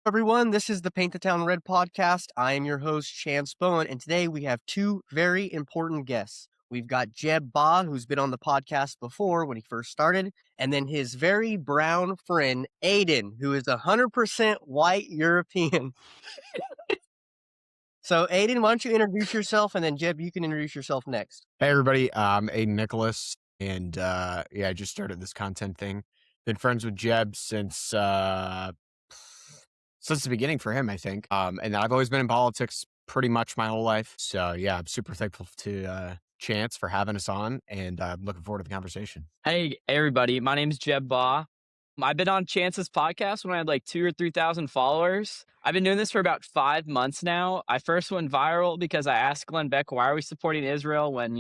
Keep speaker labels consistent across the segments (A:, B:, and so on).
A: Everyone, this is the Paint the Town Red podcast. I am your host, Chance Bowen, and today we have two very important guests. We've got Jeb Ba, who's been on the podcast before when he first started, and then his very brown friend, Aiden, who is 100% white European. So, Aiden, why don't you introduce yourself, and then Jeb, you can introduce yourself next.
B: Hey everybody, I'm Aiden Nicholas, and I just started this content thing. Been friends with Jeb since the beginning for him, I think. And I've always been in politics pretty much my whole life. So yeah, I'm super thankful to Chance for having us on, and I'm looking forward to the conversation.
C: Hey, everybody. My name is Jeb Ba. I've been on Chance's podcast when I had like 2,000 or 3,000 followers. I've been doing this for about 5 months now. I first went viral because I asked Glenn Beck, why are we supporting Israel when,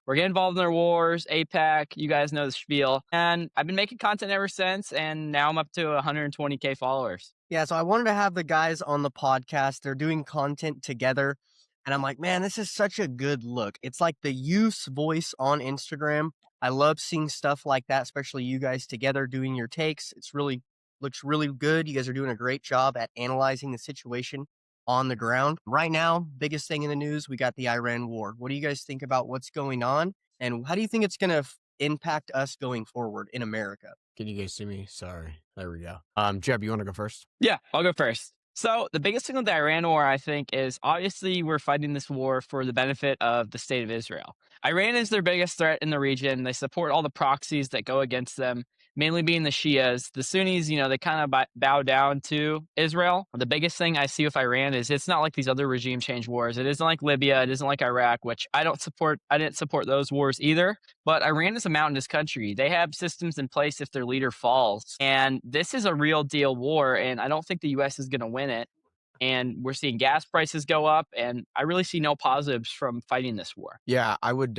C: we're getting involved in their wars, APAC, you guys know the spiel. And I've been making content ever since, and now I'm up to 120K followers.
A: Yeah, so I wanted to have the guys on the podcast. They're doing content together. And I'm like, man, this is such a good look. It's like the youth's voice on Instagram. I love seeing stuff like that, especially you guys together doing your takes. Looks really good. You guys are doing a great job at analyzing the situation on the ground. Right now, biggest thing in the news, we got the Iran war. What do you guys think about what's going on? And how do you think it's going to impact us going forward in America?
B: Can you guys see me? Sorry. There we go. Jeb, you want to go first?
C: Yeah, I'll go first. So the biggest thing with the Iran war, I think, is obviously we're fighting this war for the benefit of the state of Israel. Iran is their biggest threat in the region. They support all the proxies that go against them, mainly being the Shias. The Sunnis, they kind of bow down to Israel. The biggest thing I see with Iran is it's not like these other regime change wars. It isn't like Libya. It isn't like Iraq, which I don't support. I didn't support those wars either. But Iran is a mountainous country. They have systems in place if their leader falls. And this is a real deal war. And I don't think the U.S. is going to win it. And we're seeing gas prices go up, and I really see no positives from fighting this war.
B: Yeah, I would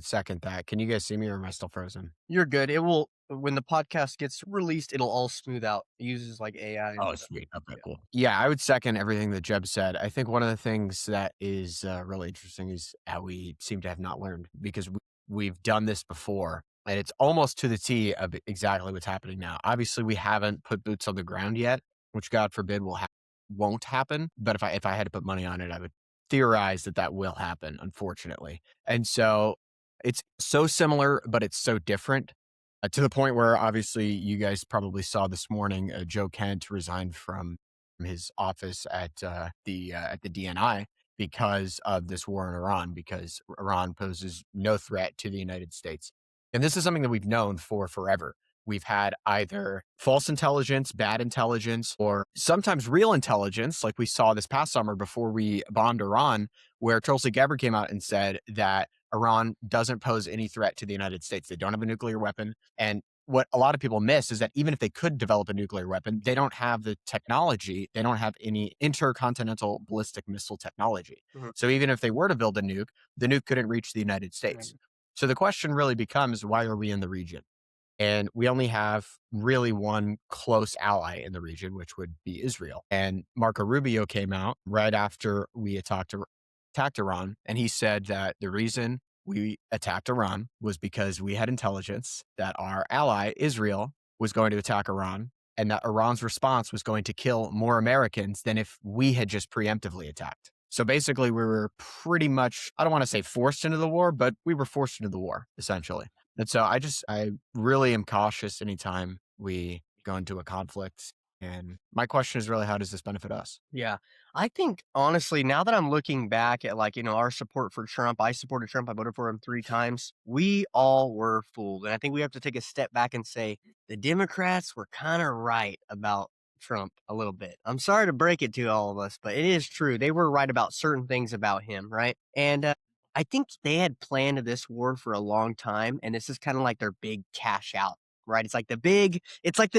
B: second that. Can you guys see me, or am I still frozen?
A: You're good. It will, when the podcast gets released, it'll all smooth out. It uses like AI. And
B: Oh,
A: stuff.
B: sweet. Okay, cool. Yeah, I would second everything that Jeb said. I think one of the things that is really interesting is how we seem to have not learned, because we've done this before, and it's almost to the T of exactly what's happening now. Obviously, we haven't put boots on the ground yet, which God forbid won't happen. But if I had to put money on it, I would theorize that will happen, unfortunately. And so it's so similar, but it's so different. To the point where obviously you guys probably saw this morning, Joe Kent resigned from his office at the DNI because of this war in Iran, because Iran poses no threat to the United States. And this is something that we've known for forever. We've had either false intelligence, bad intelligence, or sometimes real intelligence, like we saw this past summer before we bombed Iran, where Tulsi Gabbard came out and said that Iran doesn't pose any threat to the United States. They don't have a nuclear weapon. And what a lot of people miss is that even if they could develop a nuclear weapon, they don't have the technology. They don't have any intercontinental ballistic missile technology. Mm-hmm. So even if they were to build a nuke, the nuke couldn't reach the United States. Mm-hmm. So the question really becomes, why are we in the region? And we only have really one close ally in the region, which would be Israel. And Marco Rubio came out right after we attacked Iran, and he said that the reason we attacked Iran was because we had intelligence that our ally, Israel, was going to attack Iran, and that Iran's response was going to kill more Americans than if we had just preemptively attacked. So basically, we were pretty much, I don't want to say forced into the war, but we were forced into the war, essentially. And so I really am cautious anytime we go into a conflict. And my question is really, how does this benefit us?
A: Yeah. I think, honestly, now that I'm looking back at our support for Trump, I supported Trump. I voted for him 3 times. We all were fooled. And I think we have to take a step back and say the Democrats were kind of right about Trump a little bit. I'm sorry to break it to all of us, but it is true. They were right about certain things about him, right? And I think they had planned this war for a long time, and this is kind of like their big cash out, right? It's like the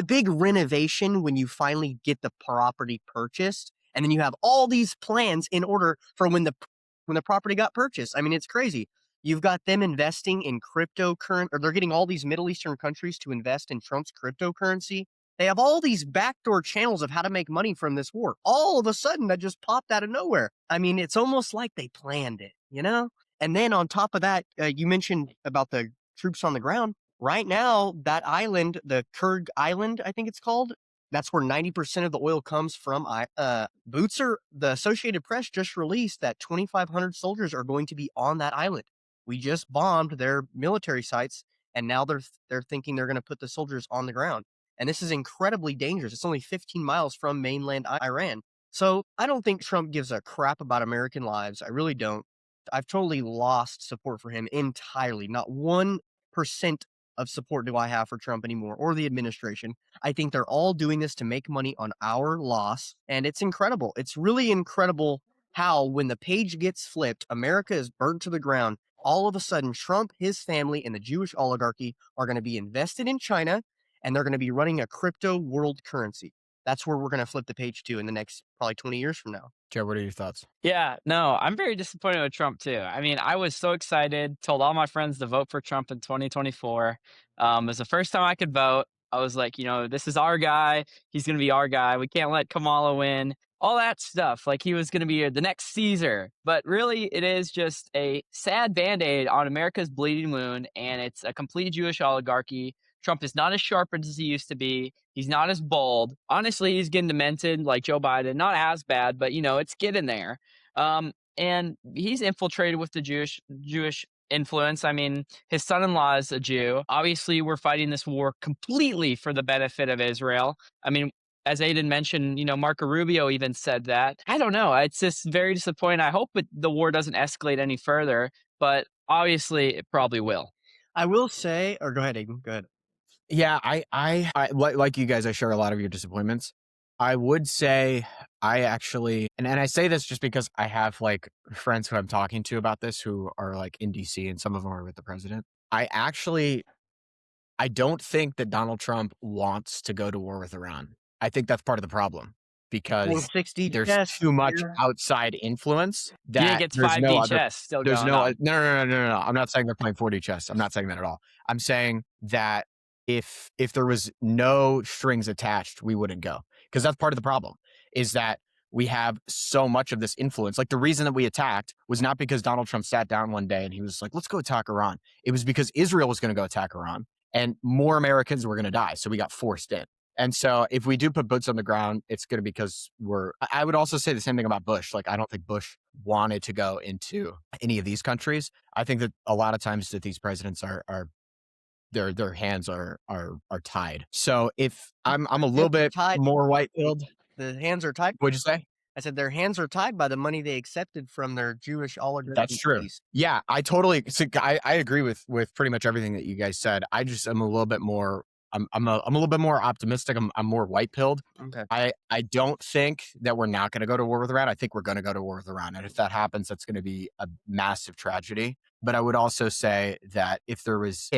A: big renovation when you finally get the property purchased, and then you have all these plans in order for when the property got purchased. I mean, it's crazy. You've got them investing in cryptocurrency, or they're getting all these Middle Eastern countries to invest in Trump's cryptocurrency. They have all these backdoor channels of how to make money from this war. All of a sudden, that just popped out of nowhere. I mean, it's almost like they planned it, you know? And then on top of that, you mentioned about the troops on the ground. Right now, that island, the Kurg Island, I think it's called, That's where 90% of the oil comes from. The Associated Press just released that 2,500 soldiers are going to be on that island. We just bombed their military sites, and now they're thinking they're going to put the soldiers on the ground. And this is incredibly dangerous. It's only 15 miles from mainland Iran. So I don't think Trump gives a crap about American lives. I really don't. I've totally lost support for him entirely. Not 1% of support do I have for Trump anymore or the administration. I think they're all doing this to make money on our loss. And it's incredible. It's really incredible how, when the page gets flipped, America is burnt to the ground. All of a sudden, Trump, his family, and the Jewish oligarchy are going to be invested in China, and they're going to be running a crypto world currency. That's where we're going to flip the page to in the next probably 20 years from now.
B: Joe, what are your thoughts?
C: Yeah, no, I'm very disappointed with Trump too. I mean, I was so excited, told all my friends to vote for Trump in 2024. It was the first time I could vote. I was like, this is our guy. He's going to be our guy. We can't let Kamala win. All that stuff. Like he was going to be the next Caesar. But really, it is just a sad band aid on America's bleeding wound. And it's a complete Jewish oligarchy. Trump is not as sharp as he used to be. He's not as bold. Honestly, he's getting demented like Joe Biden. Not as bad, but it's getting there. And he's infiltrated with the Jewish influence. I mean, his son-in-law is a Jew. Obviously, we're fighting this war completely for the benefit of Israel. I mean, as Aiden mentioned, Marco Rubio even said that. I don't know. It's just very disappointing. I hope the war doesn't escalate any further, but obviously it probably will.
A: I will say, or go ahead, Aiden. Go ahead.
B: Yeah, I like you guys, I share a lot of your disappointments. I would say I actually, and I say this just because I have like friends who I'm talking to about this who are like in DC, and some of them are with the president. I don't think that Donald Trump wants to go to war with Iran. I think that's part of the problem because
A: 60
B: there's
A: chess
B: too much
A: here.
B: outside influence
C: Yeah,
B: that
C: gets
B: there's
C: 5D
B: no other.
C: chess still
B: There's
C: going
B: no,
C: on.
B: no. I'm not saying they're playing 40 chess. I'm not saying that at all. I'm saying that if there was no strings attached, we wouldn't go, because that's part of the problem. Is that we have so much of this influence. Like the reason that we attacked was not because Donald Trump sat down one day and he was like, "Let's go attack Iran." It was because Israel was going to go attack Iran, and more Americans were going to die. So we got forced in. And so if we do put boots on the ground, it's going to be because I would also say the same thing about Bush. Like, I don't think Bush wanted to go into any of these countries. I think that a lot of times that these presidents are their hands are tied. So if I'm a little bit
A: tied.
B: more white-pilled.
A: The hands are tied.
B: What'd you say?
A: I said their hands are tied by the money they accepted from their Jewish oligarchy.
B: That's true. Yeah, I totally. So I agree with pretty much everything that you guys said. I just am a little bit more. I'm a little bit more optimistic. I'm more white pilled.
A: Okay.
B: I don't think that we're not going to go to war with Iran. I think we're going to go to war with Iran, and if that happens, that's going to be a massive tragedy. But I would also say that if there was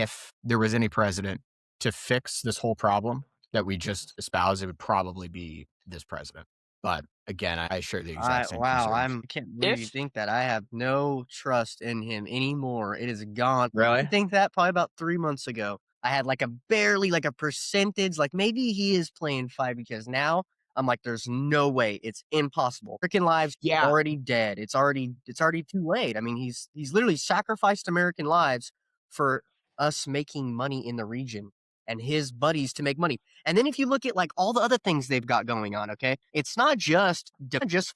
B: any president to fix this whole problem that we just espoused, it would probably be this president. But again, I share the exact same
A: Wow,
B: concerns.
A: I can't believe you think that. I have no trust in him anymore. It is gone.
B: Really?
A: I think that probably about 3 months ago. I had like a barely like a percentage, like maybe he is playing 5 because now I'm like, there's no way. It's impossible. Freaking lives already dead. It's already too late. I mean, he's literally sacrificed American lives for us making money in the region and his buddies to make money. And then if you look at like all the other things they've got going on, okay, it's not just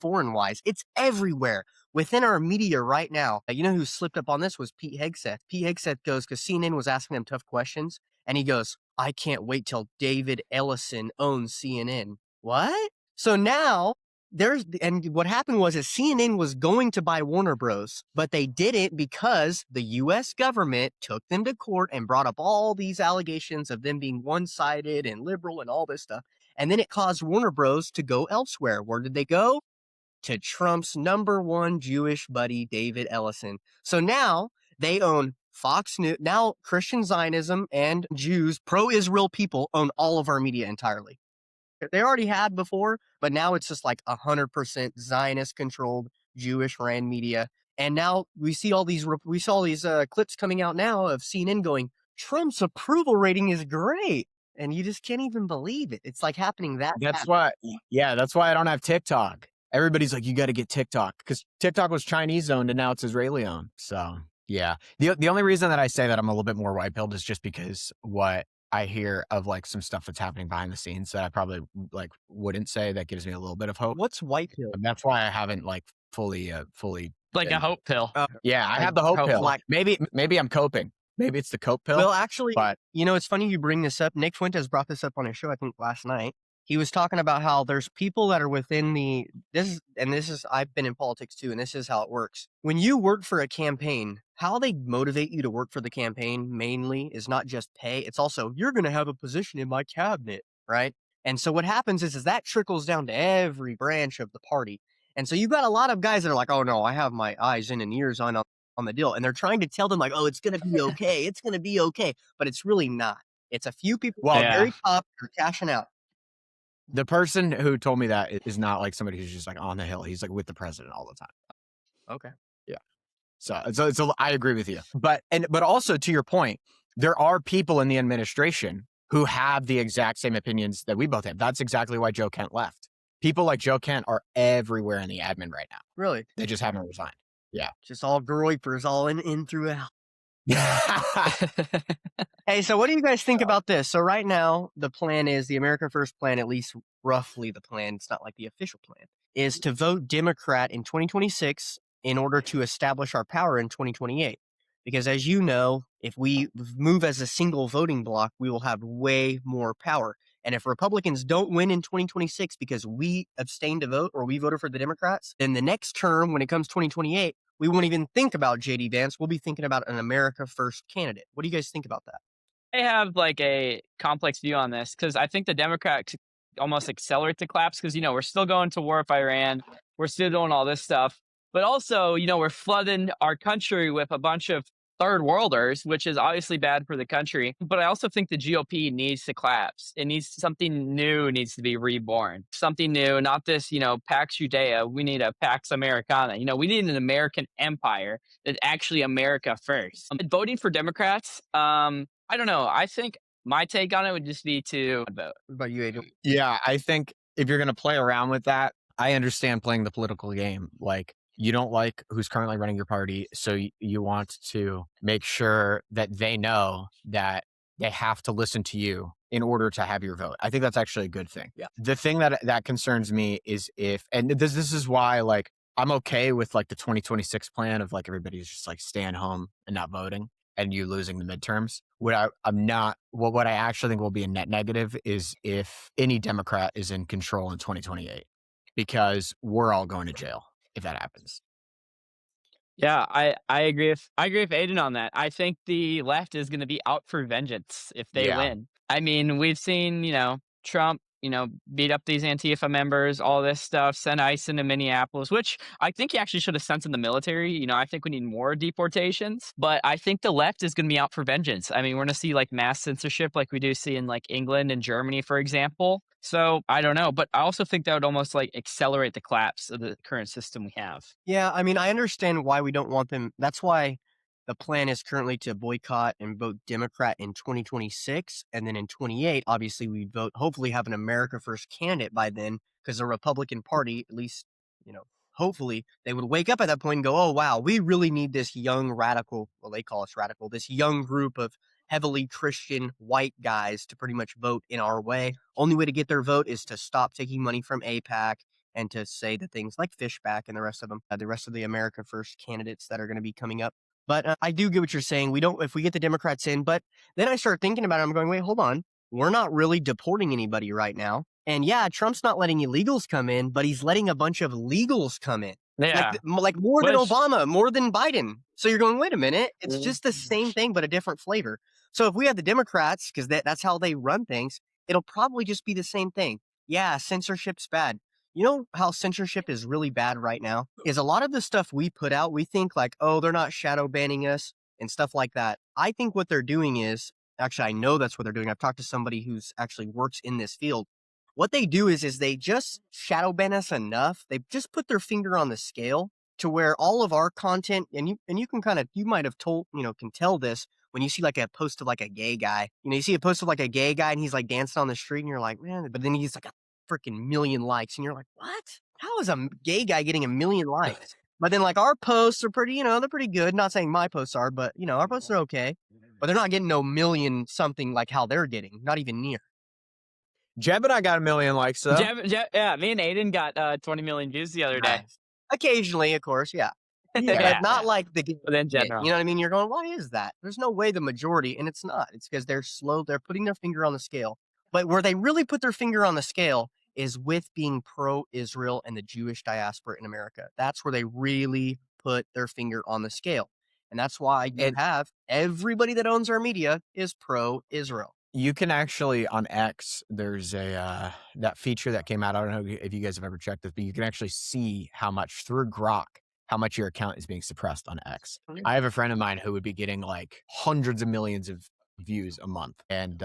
A: foreign wise, it's everywhere within our media right now. You know who slipped up on this was Pete Hegseth. Pete Hegseth goes, because CNN was asking him tough questions, and he goes, "I can't wait till David Ellison owns CNN." What? So now and what happened was CNN was going to buy Warner Bros, but they didn't because the US government took them to court and brought up all these allegations of them being one-sided and liberal and all this stuff. And then it caused Warner Bros to go elsewhere. Where did they go? To Trump's number one Jewish buddy, David Ellison. So now they own Fox News. Now Christian Zionism and Jews, pro-Israel people, own all of our media entirely. They already had before, but now it's just like 100% Zionist controlled Jewish ran media. And now we saw these clips coming out now of CNN going, Trump's approval rating is great. And you just can't even believe it. It's like happening that
B: That's
A: fast.
B: why I don't have TikTok. Everybody's like, you got to get TikTok, because TikTok was Chinese owned and now it's Israeli owned. So yeah, the only reason that I say that I'm a little bit more white pilled is just because what I hear of like some stuff that's happening behind the scenes that I probably like wouldn't say that gives me a little bit of hope.
A: What's white pill?
B: And that's why I haven't like fully
C: Like a
B: been.
C: hope pill.
B: Yeah, I
A: Like
B: have the hope
C: hope
B: pill.
C: black.
B: Maybe I'm coping. Maybe it's the cope pill,
A: Well, actually,
B: but
A: it's funny you bring this up. Nick Fuentes brought this up on his show, I think last night. He was talking about how there's people that are within this is I've been in politics too, and this is how it works. When you work for a campaign, how they motivate you to work for the campaign mainly is not just pay, it's also you're going to have a position in my cabinet, right? And so what happens is that trickles down to every branch of the party. And so you've got a lot of guys that are like, "Oh no, I have my eyes in and ears on the deal," and they're trying to tell them like, "Oh, it's gonna be okay, it's gonna be okay," but it's really not. It's a few people at
B: well,
A: the
C: Yeah.
A: very top who are cashing out.
B: the person who told me that is not like somebody who's just like on the hill. He's like with the president all the time.
A: Okay.
B: Yeah. So I agree with you. But also to your point, there are people in the administration who have the exact same opinions that we both have. That's exactly why Joe Kent left. People like Joe Kent are everywhere in the admin right now.
A: Really?
B: They just haven't resigned. Yeah.
A: Just all groypers, all in through out.
B: Yeah.
A: Hey, so what do you guys think about this? So right now, the plan is the America First plan, at least roughly the plan, it's not like the official plan, is to vote Democrat in 2026 in order to establish our power in 2028. Because as you know, if we move as a single voting block, we will have way more power. And if Republicans don't win in 2026 because we abstained to vote or we voted for the Democrats, then the next term, when it comes 2028, we won't even think about JD Vance. We'll be thinking about an America First candidate. What do you guys think about that?
C: I have like a complex view on this because I think the Democrats almost accelerate the collapse because we're still going to war with Iran, we're still doing all this stuff, but also we're flooding our country with a bunch of third worlders, which is obviously bad for the country. But I also think the GOP needs to collapse. It needs something new, needs to be reborn. Something new, not this Pax Judea. We need a Pax Americana. We need an American empire that's actually America first. Voting for Democrats, I don't know. I think my take on it would just be to vote.
A: What about you, Adrian?
B: Yeah, I think if you're going to play around with that, I understand playing the political game. Like, you don't like who's currently running your party, so you want to make sure that they know that they have to listen to you in order to have your vote. I think that's actually a good thing.
A: Yeah.
B: The thing that concerns me is and this is why like I'm okay with like the 2026 plan of like everybody's just like staying home and not voting and you losing the midterms. What I actually think will be a net negative is if any Democrat is in control in 2028, because we're all going to jail if that happens.
C: Yeah, I agree with Aiden on that. I think the left is going to be out for vengeance if they
B: Yeah.
C: win. I mean, we've seen Trump beat up these Antifa members, all this stuff, send ICE into Minneapolis, which I think he actually should have sent in the military. I think we need more deportations, but I think the left is going to be out for vengeance. I mean, we're going to see like mass censorship like we do see in like England and Germany, for example. So I don't know, but I also think that would almost like accelerate the collapse of the current system we have.
A: Yeah, I mean, I understand why we don't want them. That's why the plan is currently to boycott and vote Democrat in 2026. And then in 28, obviously, we'd vote, hopefully, have an America First candidate by then, because the Republican Party, at least, hopefully, they would wake up at that point and go, oh, wow, we really need this young radical, well, they call us radical, this young group of heavily Christian white guys to pretty much vote in our way. Only way to get their vote is to stop taking money from APAC and to say the things like Fishback and the rest of them, the rest of the America First candidates that are going to be coming up. But I do get what you're saying. We don't, if we get the Democrats in, but then I start thinking about it. I'm going, wait, hold on. We're not really deporting anybody right now. And yeah, Trump's not letting illegals come in, but he's letting a bunch of legals come in.
C: Yeah.
A: Like more than
C: Which-
A: Obama, more than Biden. So you're going, wait a minute. It's just the same thing, but a different flavor. So if we have the Democrats, because that's how they run things, it'll probably just be the same thing. Yeah, censorship's bad. You know how censorship is really bad right now? Is a lot of the stuff we put out, we think like, oh, they're not shadow banning us and stuff like that. I think what they're doing is, actually, I know that's what they're doing. I've talked to somebody who's actually works in this field. What they do is they just shadow ban us enough. They just put their finger on the scale to where all of our content, and you can kind of, you might have told, can tell this when you see like a post of like a gay guy. You see a post of like a gay guy and he's like dancing on the street and you're like, man, but then he's like a freaking million likes and you're like, what? How is a gay guy getting a million likes? But then like our posts are pretty, they're pretty good. Not saying my posts are, but our posts are okay. but they're not getting no million something like how they're getting, not even near.
B: Jeb and I got a million likes though.
C: Yeah, me and Aiden got 20 million views the other day.
A: Nice. Occasionally, of course, yeah.
B: Yeah.
A: But not
C: Yeah.
A: like
C: But in
A: you
C: general.
A: know what I mean? You're going, "Why is that?" There's no way the majority and it's not. It's because 'cause they're slow, they're putting their finger on the scale. But where they really put their finger on the scale is with being pro-Israel and the Jewish diaspora in America. That's where they really put their finger on the scale. And that's why you
B: And
A: have everybody that owns our media is pro-Israel.
B: you can actually on X, there's that feature that came out. I don't know if you guys have ever checked this, but you can actually see how much through Grok, how much your account is being suppressed on X.
A: Yeah.
B: I have a friend of mine who would be getting like hundreds of millions of views a month, and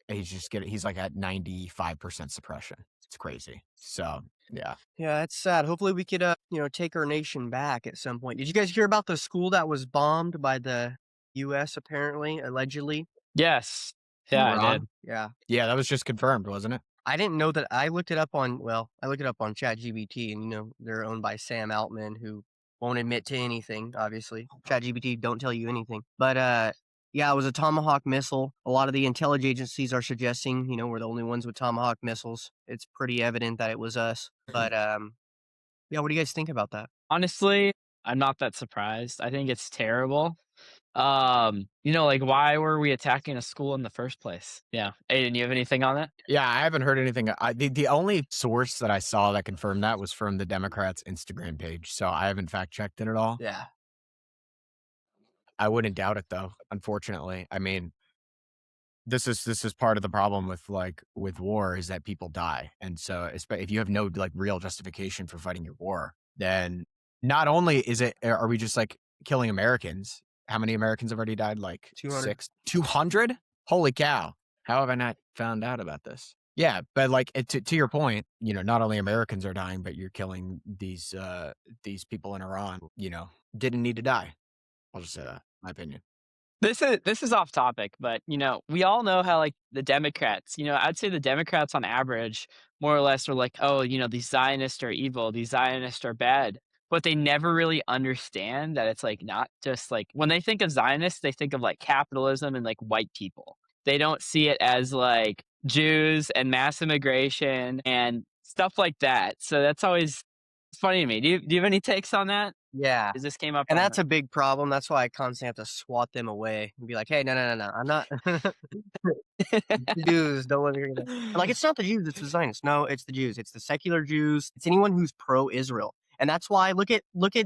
B: he's like at 95% suppression. It's crazy. So yeah.
A: Yeah, it's sad. Hopefully we could, take our nation back at some point. Did you guys hear about the school that was bombed by the US apparently, allegedly?
C: Yes.
B: In
C: Yeah, I
B: Iran?
C: did.
A: Yeah.
B: Yeah, that was just confirmed, wasn't it?
A: I didn't know that. I looked it up on ChatGPT and, they're owned by Sam Altman who won't admit to anything, obviously. ChatGPT don't tell you anything. But, yeah, it was a Tomahawk missile. A lot of the intelligence agencies are suggesting, we're the only ones with Tomahawk missiles. It's pretty evident that it was us. But, yeah, what do you guys think about that?
C: Honestly, I'm not that surprised. I think it's terrible. Like why were we attacking a school in the first place? Yeah. Aiden, you have anything on that?
B: Yeah, I haven't heard anything. The only source that I saw that confirmed that was from the Democrats' Instagram page. So I haven't fact checked it at all.
A: Yeah.
B: I wouldn't doubt it though, unfortunately. I mean, this is part of the problem with war is that people die. And so if you have no like real justification for fighting your war, then not only are we just like killing Americans? How many Americans have already died? Like
A: 200.
B: 200? Holy cow. How have I not found out about this? Yeah, but like to your point, not only Americans are dying, but you're killing these people in Iran, didn't need to die. I'll just say that, my opinion.
C: This is off topic, but we all know how like the Democrats, I'd say the Democrats on average more or less are like, oh, these Zionists are evil, these Zionists are bad. But they never really understand that it's like not just like when they think of Zionists, they think of like capitalism and like white people. They don't see it as like Jews and mass immigration and stuff like that. So that's always it's funny to me. Do you have any takes on that?
A: Yeah.
C: Because this came up
A: And
C: on
A: that's a big problem. That's why I constantly have to swat them away and be like, "Hey, no, no, no, no. I'm not the Jews. Don't let me hear that." They're like, "It's not the Jews. It's the Zionists." No, it's the Jews. It's the secular Jews. It's anyone who's pro-Israel. And that's why look at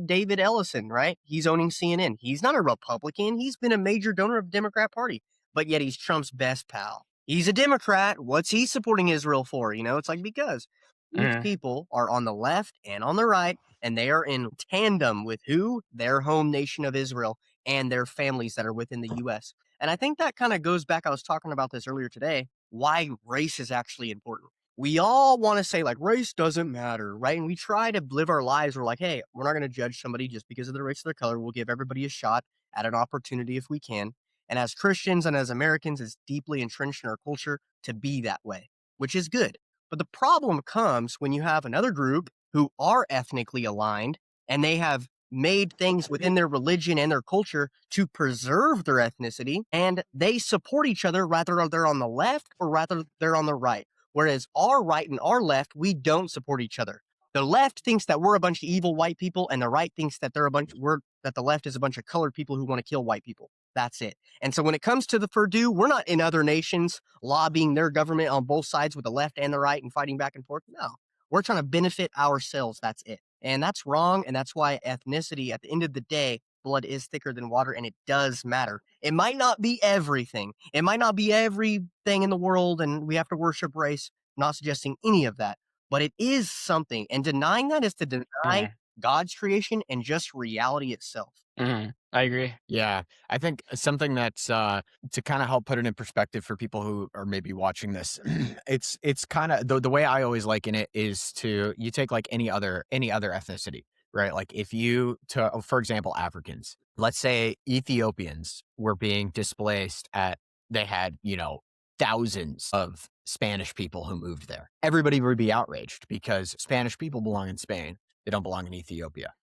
A: David Ellison, right? He's owning CNN. He's not a Republican. He's been a major donor of the Democrat Party, but yet he's Trump's best pal. He's a Democrat. What's he supporting Israel for? It's like because these
C: Mhm.
A: people are on the left and on the right, and they are in tandem with who? Their home nation of Israel and their families that are within the US. And I think that kind of goes back. I was talking about this earlier today, why race is actually important. We all want to say, like, race doesn't matter, right? And we try to live our lives. We're like, hey, we're not going to judge somebody just because of the race of their color. We'll give everybody a shot at an opportunity if we can. And as Christians and as Americans, it's deeply entrenched in our culture to be that way, which is good. But the problem comes when you have another group who are ethnically aligned and they have made things within their religion and their culture to preserve their ethnicity and they support each other rather they're on the left or rather they're on the right. Whereas our right and our left, we don't support each other. The left thinks that we're a bunch of evil white people, and the right thinks that that the left is a bunch of colored people who want to kill white people. That's it. And so when it comes to the Purdue, we're not in other nations lobbying their government on both sides with the left and the right and fighting back and forth. No, we're trying to benefit ourselves. That's it. And that's wrong. And that's why ethnicity, at the end of the day, blood is thicker than water and it does matter. It might not be everything. It might not be everything in the world and we have to worship race. I'm not suggesting any of that, but it is something. And denying that is to deny
C: Mhm.
A: God's creation and just reality itself.
C: Mhm. I agree.
B: Yeah, I think something that's to kind of help put it in perspective for people who are maybe watching this. It's kind of the way I always liken it is to you take like any other ethnicity, right? Like if for example, Africans. Let's say Ethiopians were being displaced they had thousands of Spanish people who moved there. Everybody would be outraged because Spanish people belong in Spain. They don't belong in Ethiopia.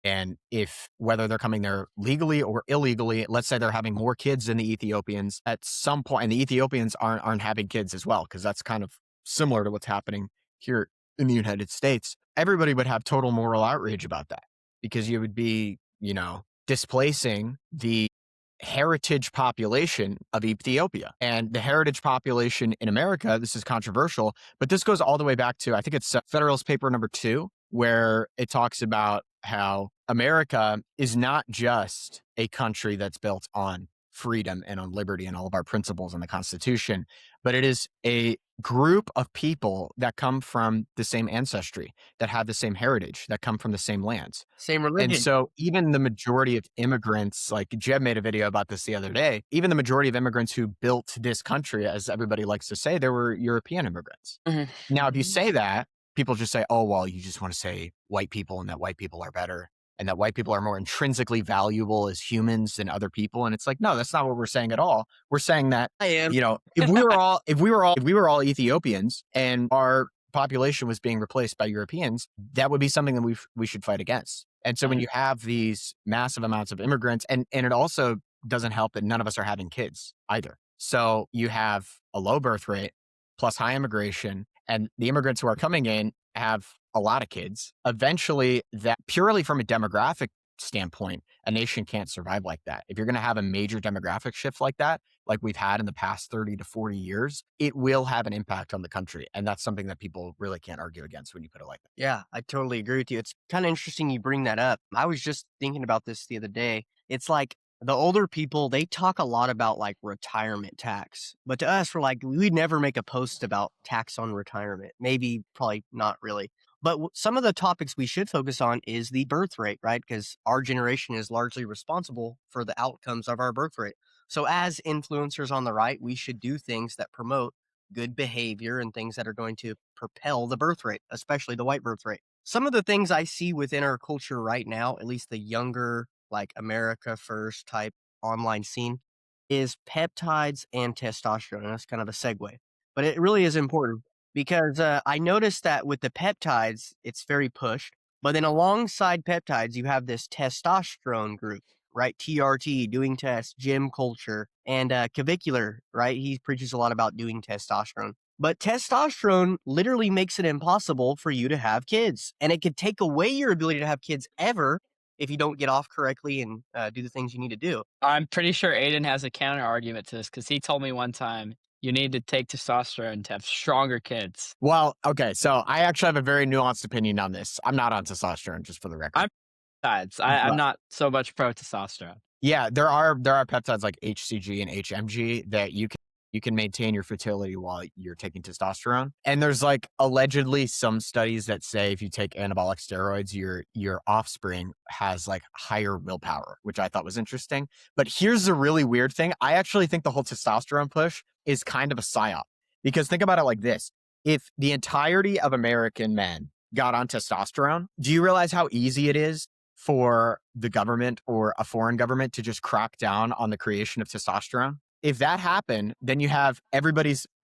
B: And if whether they're coming there legally or illegally, let's say they're having more kids than the Ethiopians at some point, and the Ethiopians aren't having kids as well, because that's kind of similar to what's happening here in the United States. Everybody would have total moral outrage about that because you would be, displacing the heritage population of Ethiopia. And the heritage population in America, this is controversial, but this goes all the way back to, I think it's Federalist Paper number 2, where it talks about how America is not just a country that's built on freedom and on liberty and all of our principles in the Constitution, but it is a group of people that come from the same ancestry, that have the same heritage, that come from the same lands.
A: Same
B: And
A: religion.
B: so even the majority of immigrants, like Jeb made a video about this the other day, even the majority of immigrants who built this country, as everybody likes to say, they were European immigrants.
C: Mhm.
B: Now, if you say that, people just say, oh, well, you just want to say white people and that white people are better and that white people are more intrinsically valuable as humans than other people. And it's like, no, that's not what we're saying at all. We're saying that,
A: I am.
B: if we were all Ethiopians and our population was being replaced by Europeans, that would be something that we should fight against. And so when you have these massive amounts of immigrants, and it also doesn't help that none of us are having kids either. So you have a low birth rate plus high immigration, and the immigrants who are coming in have a lot of kids. Eventually, that purely from a demographic standpoint, a nation can't survive like that. If you're going to have a major demographic shift like that, like we've had in the past 30 to 40 years, it will have an impact on the country. And that's something that people really can't argue against when you put it like that.
A: Yeah, I totally agree with you. It's kind of interesting you bring that up. I was just thinking about this the other day. It's like the older people, they talk a lot about like retirement tax. But to us, we're like, we'd never make a post about tax on retirement. Maybe, probably not really. But some of the topics we should focus on is the birth rate, right? Because our generation is largely responsible for the outcomes of our birth rate. So, as influencers on the right, we should do things that promote good behavior and things that are going to propel the birth rate, especially the white birth rate. Some of the things I see within our culture right now, at least the younger, like America First type online scene, is peptides and testosterone. And that's kind of a segue, but it really is important because I noticed that with the peptides, it's very pushed. But then alongside peptides, you have this testosterone group, right? TRT, doing tests, gym culture, and Cavicular, right? He preaches a lot about doing testosterone. But testosterone literally makes it impossible for you to have kids. And it could take away your ability to have kids ever if you don't get off correctly and do the things you need to do.
C: I'm pretty sure Aiden has a counter argument to this because he told me one time you need to take testosterone to have stronger kids.
B: Well, okay. So I actually have a very nuanced opinion on this. I'm not on testosterone, just for the record.
C: I'm Besides, I'm not so much pro testosterone.
B: Yeah, there are peptides like HCG and HMG that you can maintain your fertility while you're taking testosterone. And there's like allegedly some studies that say if you take anabolic steroids, your offspring has like higher willpower, which I thought was interesting. But here's the really weird thing. I actually think the whole testosterone push is kind of a psyop. Because think about it like this. If the entirety of American men got on testosterone, do you realize how easy it is for the government or a foreign government to just crack down on the creation of testosterone? If that happened, then you have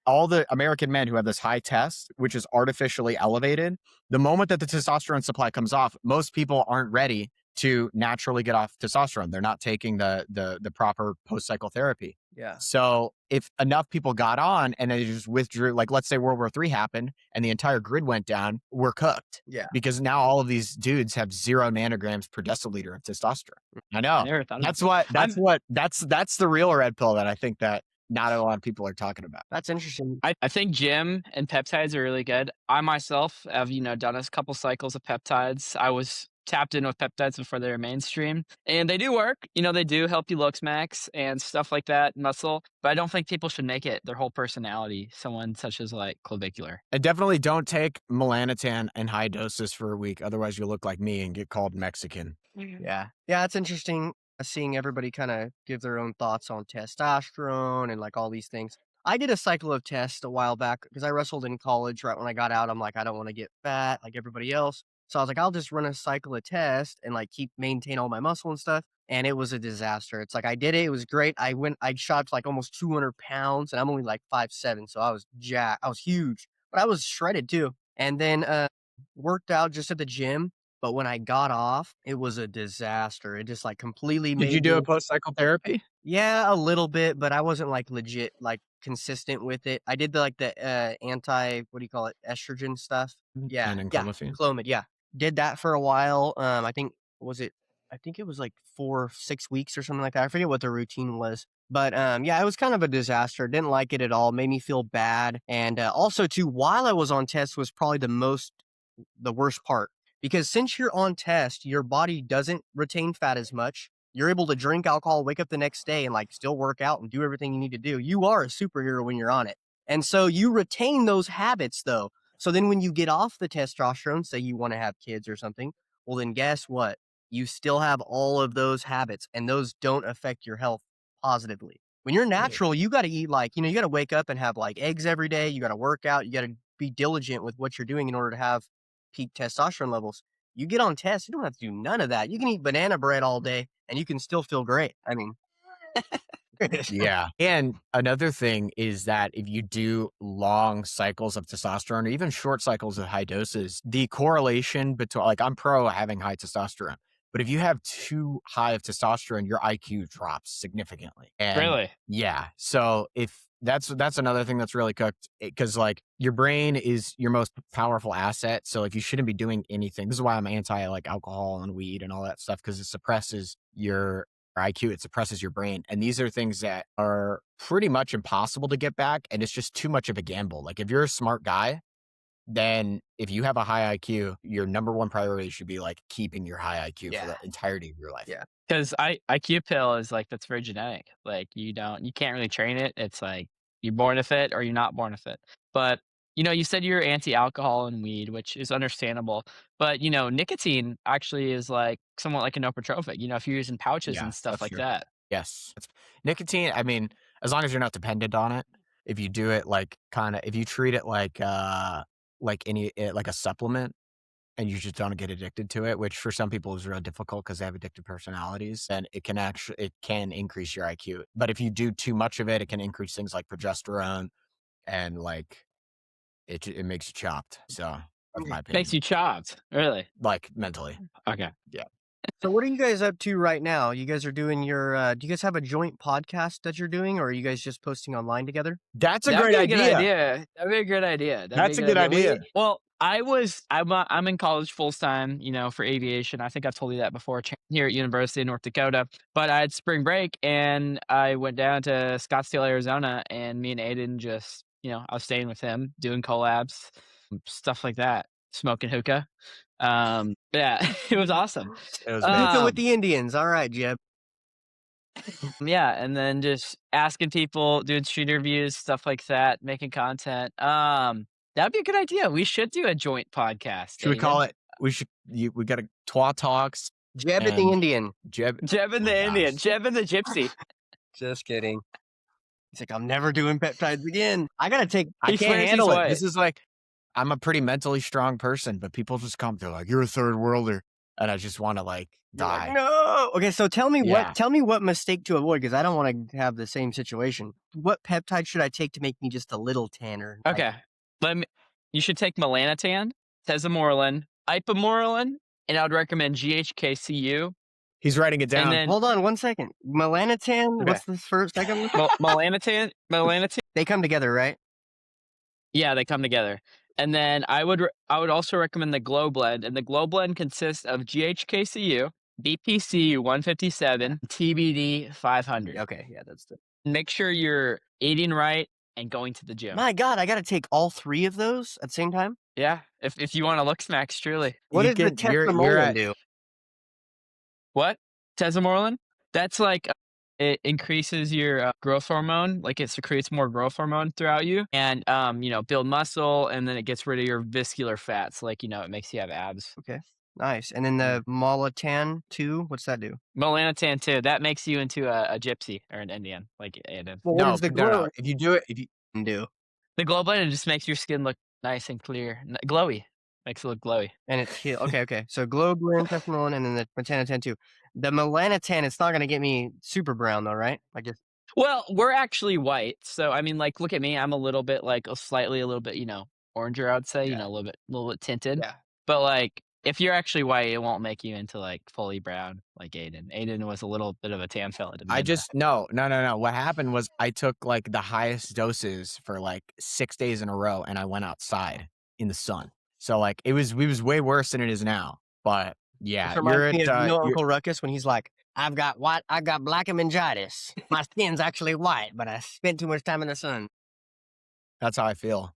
B: all the American men who have this high test, which is artificially elevated. The moment that the testosterone supply comes off, most people aren't ready to naturally get off testosterone. They're not taking the proper post-cycle therapy.
A: Yeah.
B: So if enough people got on and they just withdrew, like let's say World War III happened and the entire grid went down, we're cooked.
A: Yeah.
B: Because now all of these dudes have 0 nanograms per deciliter of testosterone. I
C: I
B: know.
C: never thought of
B: That's the real red pill that I think that not a lot of people are talking about.
A: That's interesting.
C: I think gym and peptides are really good. I myself have, done a couple cycles of peptides. I was tapped in with peptides before they were mainstream, and they do work. They do help you looks max and stuff like that, muscle. But I don't think people should make it their whole personality. Someone such as like clavicular.
B: And definitely don't take melanotan in high doses for a week. Otherwise, you'll look like me and get called Mexican.
A: Yeah. Yeah, it's interesting seeing everybody kind of give their own thoughts on testosterone and like all these things. I did a cycle of tests a while back because I wrestled in college right when I got out. I'm like, I don't want to get fat like everybody else. So I was like, I'll just run a cycle of tests and like maintain all my muscle and stuff. And it was a disaster. It's like I did it. It was great. I shot to like almost 200 pounds and I'm only like 5'7". So I was jacked. I was huge, but I was shredded too. And then worked out just at the gym. but when I got off, it was a disaster. It just, like, completely
B: Did you
A: made
B: do a
A: me.
B: post-cycle therapy?
A: Yeah, a little bit, but I wasn't, like, legit, like, consistent with it. I did anti what do you call it, estrogen stuff. Yeah,
B: And in
A: yeah,
B: Clomiphene?
A: Clomid, yeah. Did that for a while, was it I think it was, like, 4, 6 weeks or something like that. I forget what the routine was, but, yeah, it was kind of a disaster. Didn't like it at all, made me feel bad, and, also too, while I was on test was probably the worst part, because since you're on test, your body doesn't retain fat as much. You're able to drink alcohol, wake up the next day, and like still work out and do everything you need to do. You are a superhero when you're on it. And so you retain those habits though. So then when you get off the testosterone, say you want to have kids or something, well, then guess what? You still have all of those habits and those don't affect your health positively. When you're
B: Yeah.
A: natural, you got to eat like, you got to wake up and have like eggs every day. You got to work out. You got to be diligent with what you're doing in order to have peak testosterone levels. You get on tests, you don't have to do none of that. You can eat banana bread all day and you can still feel great. I mean,
B: Yeah. And another thing is that if you do long cycles of testosterone or even short cycles of high doses, the correlation between, like, I'm pro having high testosterone, but if you have too high of testosterone, your IQ drops significantly. And
C: Really?
B: yeah, so if that's another thing that's really cooked because like your brain is your most powerful asset. So if you shouldn't be doing anything, this is why I'm anti like alcohol and weed and all that stuff because it suppresses your IQ, it suppresses your brain. And these are things that are pretty much impossible to get back. And it's just too much of a gamble. Like if you're a smart guy, then if you have a high IQ, your number one priority should be like keeping your high IQ for
A: yeah,
B: the entirety of your life.
A: yeah.
C: Because IQ pill is like that's very genetic. Like you can't really train it. It's like you're born with it or you're not born with it. But you said you're anti-alcohol and weed, which is understandable. But nicotine actually is like somewhat like a nootropic. If you're using pouches
B: Yeah,
C: and stuff
B: that's
C: like
B: true.
C: that.
B: Yes. Nicotine, I mean, as long as you're not dependent on it, if you do it like kinda if you treat it like like a supplement and you just don't get addicted to it, which for some people is real difficult because they have addictive personalities, and it can increase your IQ. But if you do too much of it, it can increase things like progesterone and like it makes you chopped. So that's
A: Okay.
B: my
C: Makes
B: opinion.
C: you chopped. Really?
B: Like mentally.
C: Okay.
B: Yeah.
A: So what are you guys up to right now? You guys are doing do you guys have a joint podcast that you're doing or are you guys just posting online together?
B: That's a
C: That'd
B: great
C: be a good
B: idea.
C: idea. That'd be a good idea. That'd be a
B: That's a
C: good
B: good
C: idea.
B: idea.
C: I'm in college full time, for aviation. I think I've told you that before here at University of North Dakota. But I had spring break and I went down to Scottsdale, Arizona, and me and Aiden just, I was staying with him, doing collabs, stuff like that, smoking hookah. Yeah, it was awesome.
B: It was great.
A: Hookah with
C: Um,
A: the Indians. All right, Jeb.
C: yeah, and then just asking people, doing street interviews, stuff like that, making content. That'd be a good idea. We should do a joint podcast,
B: Should we call
C: Aiden.
B: it we got a Twa Talks
A: Jeb and the
B: and
A: Indian.
B: Jeb
C: Jeb and
B: oh
C: the Indian,
B: gosh.
C: Jeb and the Gypsy.
A: Just kidding. He's like, I'm never doing peptides again. I gotta take.
B: I
C: He
B: can't
C: swears he's
B: handle it.
C: white.
B: This is like I'm a pretty mentally strong person, but people just come, they're like, "You're a third worlder," and I just wanna, like,
A: You're like,
B: die.
A: no. Okay, so
B: Yeah.
A: tell me what mistake to avoid because I don't want to have the same situation. What peptide should I take to make me just a little tanner? Like,
C: Okay, let me. You should take melanotan, tesamorelin, ipamorelin, and I would recommend GHKCU.
B: He's writing it
C: And
B: down.
C: then
A: hold on one second. Melanotan.
B: Okay.
A: What's the first second one?
C: melanotan.
A: They come together, right?
C: Yeah, they come together. And then I would also recommend the Glow Blend, and the Glow Blend consists of GHKCU, BPC 157, TBD 500.
A: Okay, yeah, that's the.
C: Make sure you're eating right and going to the gym.
A: My God, I got to take all three of those at the same time.
C: Yeah, if you want to look smacks, truly.
A: What
B: You
A: does the
B: can you're
A: tetramolan
B: at
A: do?
C: What? Tesamorelin? That's like it increases your growth hormone, like it secretes more growth hormone throughout you, and build muscle, and then it gets rid of your visceral fats, like it makes you have abs.
A: Okay, nice. And then
C: Mm.
A: the Molatan 2, what's that do?
C: Melanotan too. That makes you into a gypsy or an Indian, like Aiden.
A: Well, what
B: no,
A: does the
B: no, no.
A: glow
B: If you do it if you
A: do?
C: The glow blend just makes your skin look nice and clear, glowy. Makes it look glowy.
A: And it's heal. Okay, okay. So Globulin, tetramolan, and then the Melanotan 2. The Melanotan, it's not gonna get me super brown though, right? I just
C: Well, we're actually white, so I mean, like, look at me. I'm a little bit like a little bit, oranger. I'd say,
A: yeah,
C: a little bit tinted,
A: yeah.
C: but like if you're actually white, it won't make you into like fully brown like Aiden. Aiden was a little bit of a tan fella to
B: I
C: begin with.
B: just no. What happened was I took like the highest doses for like 6 days in a row, and I went outside in the sun. So like it was way worse than it is now. But
A: This
B: yeah,
A: reminds
B: you're
A: me
B: at
A: of,
B: you're
A: Uncle Ruckus when he's like, I got black meningitis. My skin's actually white, but I spent too much time in the sun.
B: that's how I feel.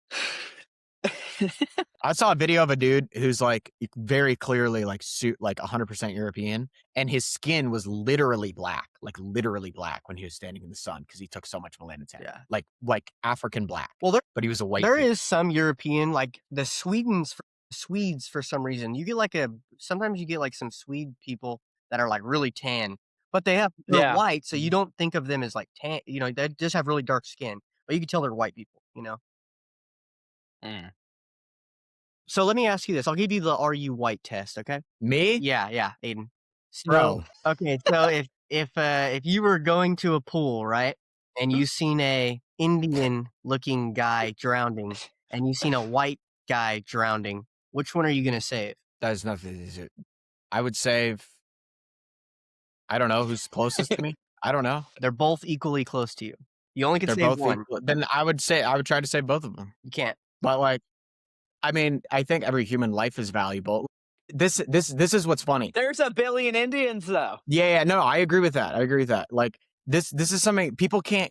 B: I saw a video of a dude who's like very clearly like 100% European, and his skin was literally black when he was standing in the sun because he took so much melatonin.
A: Yeah.
B: Like African black.
A: Well,
B: But he was a white
A: there
B: dude.
A: is some European, like the Swedes for some reason. You get like sometimes you get like some Swede people that are like really tan, but they're
C: Yeah.
A: white, so you don't think of them as like tan. They just have really dark skin, but you can tell they're white people.
C: Mm.
A: So let me ask you this. I'll give you the "Are you white?" test, okay?
B: Me?
A: Yeah, Aiden. So,
B: Bro.
A: okay, so if you were going to a pool, right, and you seen a Indian-looking guy drowning, and you seen a white guy drowning, which one are you gonna save?
B: That is nothing. I would save. I don't know who's closest to me. I don't know.
A: They're both equally close to you. You only can
B: They're
A: save
B: both
A: one.
B: equal. Then I would try to save both of them.
A: You can't.
B: But like, I mean, I think every human life is valuable. This is what's funny.
C: There's a billion Indians though.
B: Yeah, no, I agree with that. Like this is something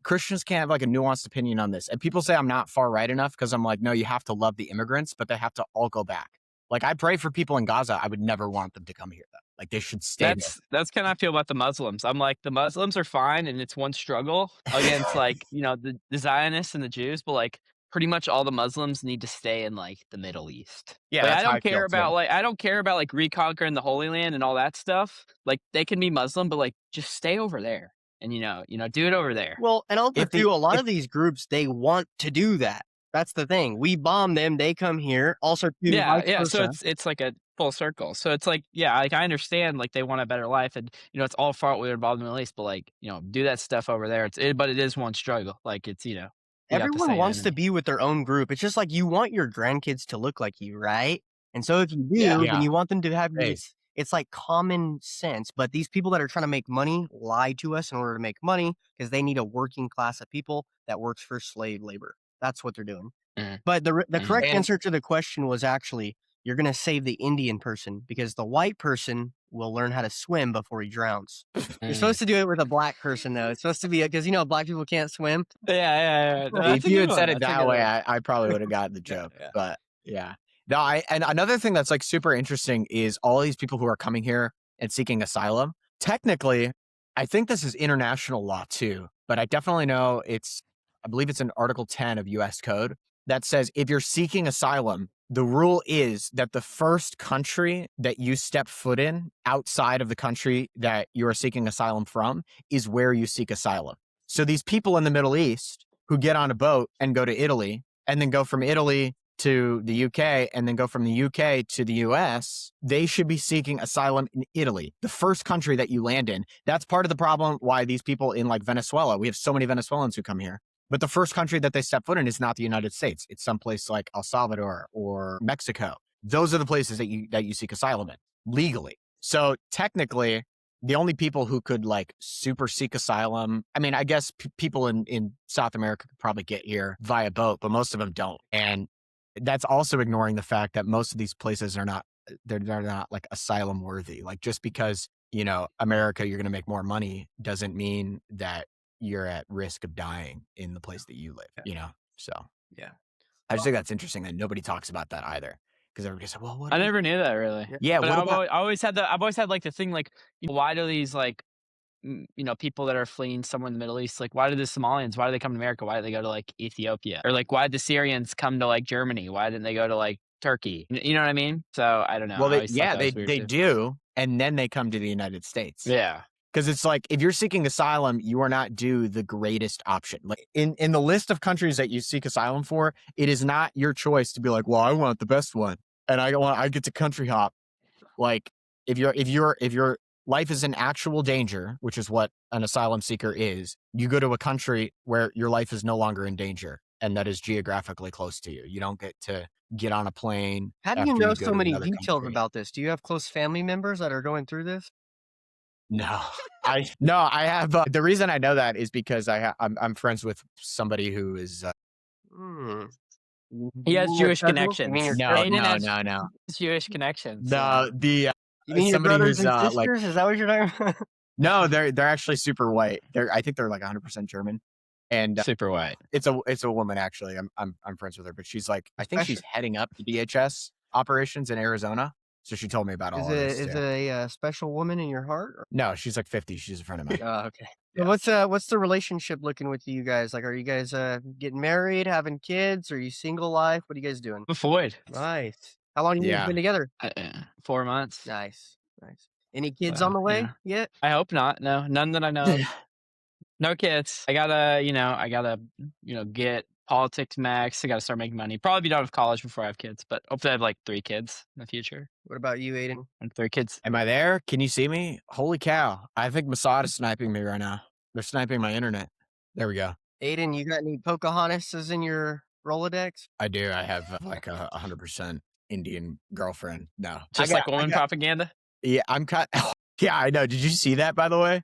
B: Christians can't have like a nuanced opinion on this. And people say I'm not far right enough because I'm like, no, you have to love the immigrants, but they have to all go back. Like I pray for people in Gaza. I would never want them to come here though. Like they should stay there.
C: That's kind of how I feel about the Muslims. I'm like, the Muslims are fine, and it's one struggle against like the Zionists and the Jews, but like pretty much all the Muslims need to stay in like the Middle East.
B: Yeah,
C: Like
B: that's how I feel too.
C: I don't care about like reconquering the Holy Land and all that stuff. Like they can be Muslim, but like just stay over there and do it over there.
A: Well, and also
B: If
A: too, a lot
B: if
A: of these groups, they want to do that. That's the thing. We bomb them, they come here. Also, too,
C: Yeah,
A: vice
C: yeah. So
A: versa.
C: it's like a full circle. So it's like, yeah, like I understand like they want a better life, and it's all fault we were involved in the Middle East, but like do that stuff over there. But it is one struggle. Like it's you got the
A: Everyone
C: same
A: wants to
C: enemy.
A: be with their own group. It's just like you want your grandkids to look like you, right? And so if you
C: Yeah.
A: do, then
B: Yeah.
A: you want them to have
B: Hey.
A: it's like common sense. But these people that are trying to make money lie to us in order to make money because they need a working class of people that works for slave labor. That's what they're doing.
C: Mhm.
A: But the
C: Mhm.
A: correct
B: And
A: answer to the question was actually you're going to save the Indian person because the white person will learn how to swim before he drowns. You're supposed to do it with a black person though. It's supposed to be because black people can't swim.
C: Yeah. No, that's
B: if
C: a
B: you
C: good
B: had
C: one.
B: said it
C: That's a
B: that
C: good
B: way,
C: one.
B: I probably would have gotten the
C: Yeah,
B: joke.
C: yeah.
B: But yeah. No, and another thing that's like super interesting is all these people who are coming here and seeking asylum. Technically, I think this is international law too, but I definitely know I believe it's in Article 10 of US Code that says if you're seeking asylum, the rule is that the first country that you step foot in outside of the country that you are seeking asylum from is where you seek asylum. So these people in the Middle East who get on a boat and go to Italy and then go from Italy to the UK and then go from the UK to the US, they should be seeking asylum in Italy, the first country that you land in. That's part of the problem why these people in like Venezuela, we have so many Venezuelans who come here. But the first country that they step foot in is not the United States. It's someplace like El Salvador or Mexico. Those are the places that you seek asylum in legally. So technically, the only people who could like super seek asylum, I mean, I guess people in South America could probably get here via boat, but most of them don't. And that's also ignoring the fact that most of these places are not, they're not like asylum worthy. Like just because, America, you're going to make more money doesn't mean that you're at risk of dying in the place that you live, So
A: Yeah.
B: I just think that's interesting that nobody talks about that either. Because everybody's like, well, what?
C: I never knew that really.
B: Yeah.
C: But
B: What about?
C: I've always had like the thing like, why do these like people that are fleeing somewhere in the Middle East, like why do the Somalians, why do they come to America? Why do they go to like Ethiopia? Or like why did the Syrians come to like Germany? Why didn't they go to like Turkey? You know what I mean? So I don't know.
B: Well,
C: I always thought that
B: they
C: was weird too.
B: do, and then they come to the United States.
C: Yeah.
B: Because it's like if you're seeking asylum, you are not due the greatest option. Like in the list of countries that you seek asylum for, it is not your choice to be like, well, I want the best one, and I get to country hop. Like if your life is in actual danger, which is what an asylum seeker is, you go to a country where your life is no longer in danger, and that is geographically close to you. You don't get to get on a plane
A: How do you
B: after
A: know
B: you go
A: so
B: to
A: many
B: another
A: details
B: country.
A: about this? Do you have close family members that are going through this?
B: No, I have. The reason I know that is because I'm friends with somebody who is.
A: Hmm.
C: He
A: You
C: has
A: mean your
C: Jewish
A: cousins? You mean your
C: connections.
B: No,
C: Aiden
A: cousins?
B: no,
C: has
B: no, no.
C: Jewish connections. Yeah.
B: The
A: You mean your
B: somebody
A: brothers
B: who's
A: and
B: like
A: sisters? Is that what you're talking about?
B: no, they're actually super white. I think they're like 100% German, and
C: Super white.
B: it's a woman actually. I'm friends with her, but she's like I think she's
A: Special
B: heading up the DHS operations in Arizona. So she told me about
A: is
B: all of
A: it
B: this
A: is
B: too.
A: it a, special woman in your heart? Or
B: No, she's like 50. She's a friend of mine.
A: oh, okay. So
B: Yeah.
A: what's the relationship looking with you guys? Like, are you guys, getting married, having kids? Are you single life? What are you guys doing?
C: Avoid.
A: Nice. How long have you guys
B: Yeah.
A: been together?
C: 4 months.
A: Nice, nice. Any kids
C: So,
A: on the way
C: yeah.
A: yet?
C: I hope not. No, none that I know of. No kids. I gotta get politics max. I gotta start making money. Probably be done with college before I have kids, but hopefully I have like 3 kids in the future.
A: What about you, Aiden?
C: And 3 kids.
B: Am I there? Can you see me? Holy cow. I think Mossad is sniping me right now. They're sniping my internet. There we go.
A: Aiden, you got any Pocahontases in your Rolodex?
B: I do. I have like a 100% Indian girlfriend. No,
C: Just like woman propaganda.
B: yeah, I'm cut. Yeah, I know. Did you see that by the way?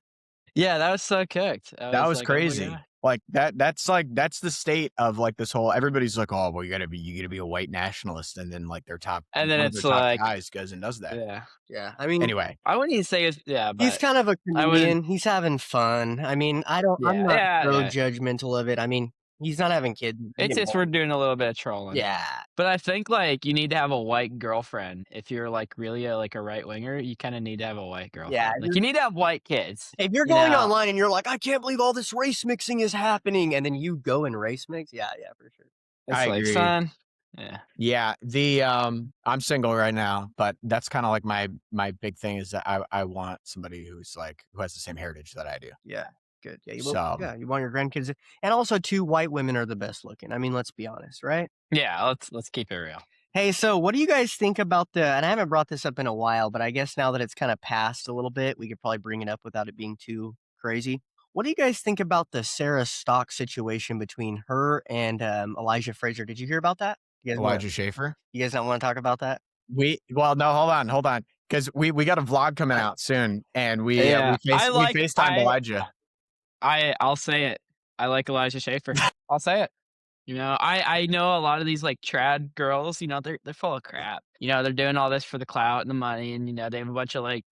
C: Yeah, that was so cooked. I
B: That was
C: like, oh my
B: crazy.
C: God.
B: Like that's the state of like this whole everybody's like, oh well, you gotta be a white nationalist, and then like
C: And then
B: one of their
C: it's
B: top
C: like,
B: guys goes and does that.
C: yeah.
A: Yeah, I mean,
B: Anyway,
C: I wouldn't even say it's, yeah,
A: he's
C: but
A: kind of a
C: I wouldn't.
A: comedian. He's having fun. I mean, I'm
C: Yeah,
A: not
C: yeah,
A: so
C: yeah.
A: judgmental of it. I mean, he's not having kids.
C: It's just we're doing a little bit of trolling.
A: Yeah.
C: But I think like you need to have a white girlfriend if you're like really a right winger. You kind of need to have a white girlfriend.
A: Yeah,
C: Like you need to have white kids.
A: if you're
C: You
A: going
C: know,
A: online and you're like, "I can't believe all this race mixing is happening," and then you go and race mix, yeah, for sure.
C: it's
B: I
C: like,
B: agree.
C: son, yeah.
B: Yeah, I'm single right now, but that's kind of like my big thing is that I want somebody who's like who has the same heritage that I do.
A: Yeah, good. Yeah,
B: So
A: you want your grandkids, and also 2 white women are the best looking. I mean, let's be honest, right?
C: Yeah, let's keep it real.
A: Hey, so what do you guys think about and I haven't brought this up in a while, but I guess now that it's kind of passed a little bit, we could probably bring it up without it being too crazy. What do you guys think about the Sarah Stock situation between her and Elijah Fraser? Did you hear about that?
B: Elijah Schaefer.
A: You guys not want to talk about that?
B: Well no, hold on, because we got a vlog coming out soon, and
C: Yeah,
B: we FaceTimed Elijah.
C: I'll say it. I like Elijah Schaefer. I'll say it. I know a lot of these like trad girls. They're full of crap. They're doing all this for the clout and the money, and they have a bunch of like,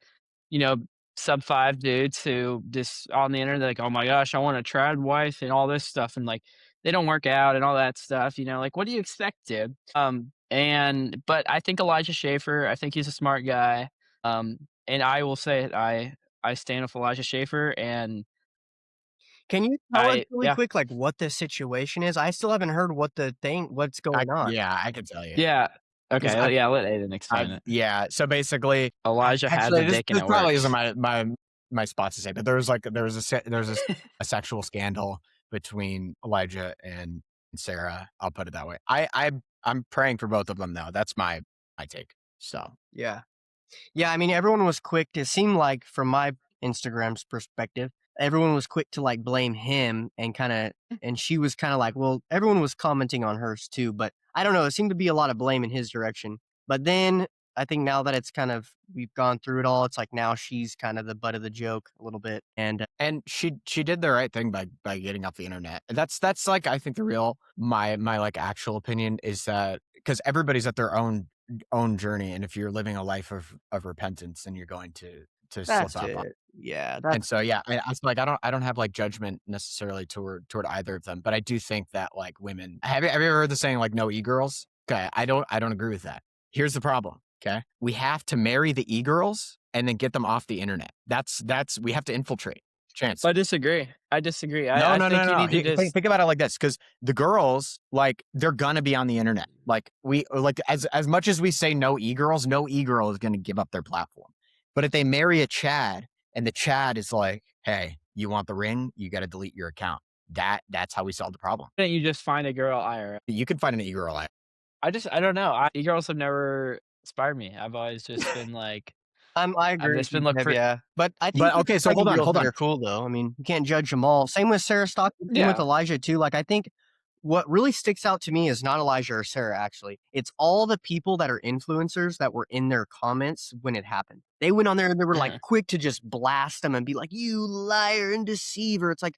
C: you know, sub 5 dudes who just on the internet like, oh my gosh, I want a trad wife and all this stuff, and like they don't work out and all that stuff. Like what do you expect, dude? But I think Elijah Schaefer. I think he's a smart guy. And I will say it. I stand with Elijah Schaefer, and
A: Can you tell us really
C: yeah.
A: quick, like, what the situation is? I still haven't heard what's going on.
B: Yeah, I can tell you.
C: Yeah.
B: 'Cause
C: Okay. Yeah. Let Aiden explain it.
B: yeah. So basically,
C: Elijah has
B: actually,
C: a dick and
B: this
C: it
B: probably
C: works.
B: isn't my spot to say, but there was a sexual scandal between Elijah and Sarah. I'll put it that way. I'm praying for both of them though. That's my take. So
A: Yeah. Yeah, I mean, everyone was quick to seem like from my Instagram's perspective, everyone was quick to like blame him and she was kind of like, well, everyone was commenting on hers too, but I don't know, it seemed to be a lot of blame in his direction. But then I think now that it's kind of we've gone through it all, it's like now she's kind of the butt of the joke a little bit.
B: and she did the right thing by getting off the internet. That's like I think the real my like actual opinion is that because everybody's at their own journey, and if you're living a life of repentance, then you're going to slip
A: That's
B: up.
A: it. Yeah,
B: And so yeah, I was like I don't have like judgment necessarily toward either of them, but I do think that like women have you ever heard the saying like no e-girls? Okay, I don't agree with that. Here's the problem. Okay, we have to marry the e-girls and then get them off the internet. That's we have to infiltrate. Chance.
C: I disagree. I
B: No,
C: I
B: no, no,
C: think you
B: no.
C: need to just.
B: Think about it like this, because the girls, like, they're gonna be on the internet. Like as much as we say no e-girls, no e-girl is gonna give up their platform. But if they marry a Chad and the Chad is like, hey, you want the ring? You got to delete your account. That's how we solve the problem.
C: Why don't you just find a girl IRL?
B: You can find an e-girl.
C: I don't know. E-girls have never inspired me. I've always just been like,
A: I
C: I've
A: agree
C: just
A: with
C: been
A: you,
C: look
A: Kev,
C: for.
A: yeah. But I think
B: But okay, so hold on.
A: are cool though. I mean, you can't judge them all. Same with Sarah Stockton, same with
C: Yeah.
A: Elijah too. Like I think what really sticks out to me is not Elijah or Sarah, actually. It's all the people that are influencers that were in their comments when it happened. They went on there and they were like
C: Mhm.
A: quick to just blast them and be like, you liar and deceiver. It's like,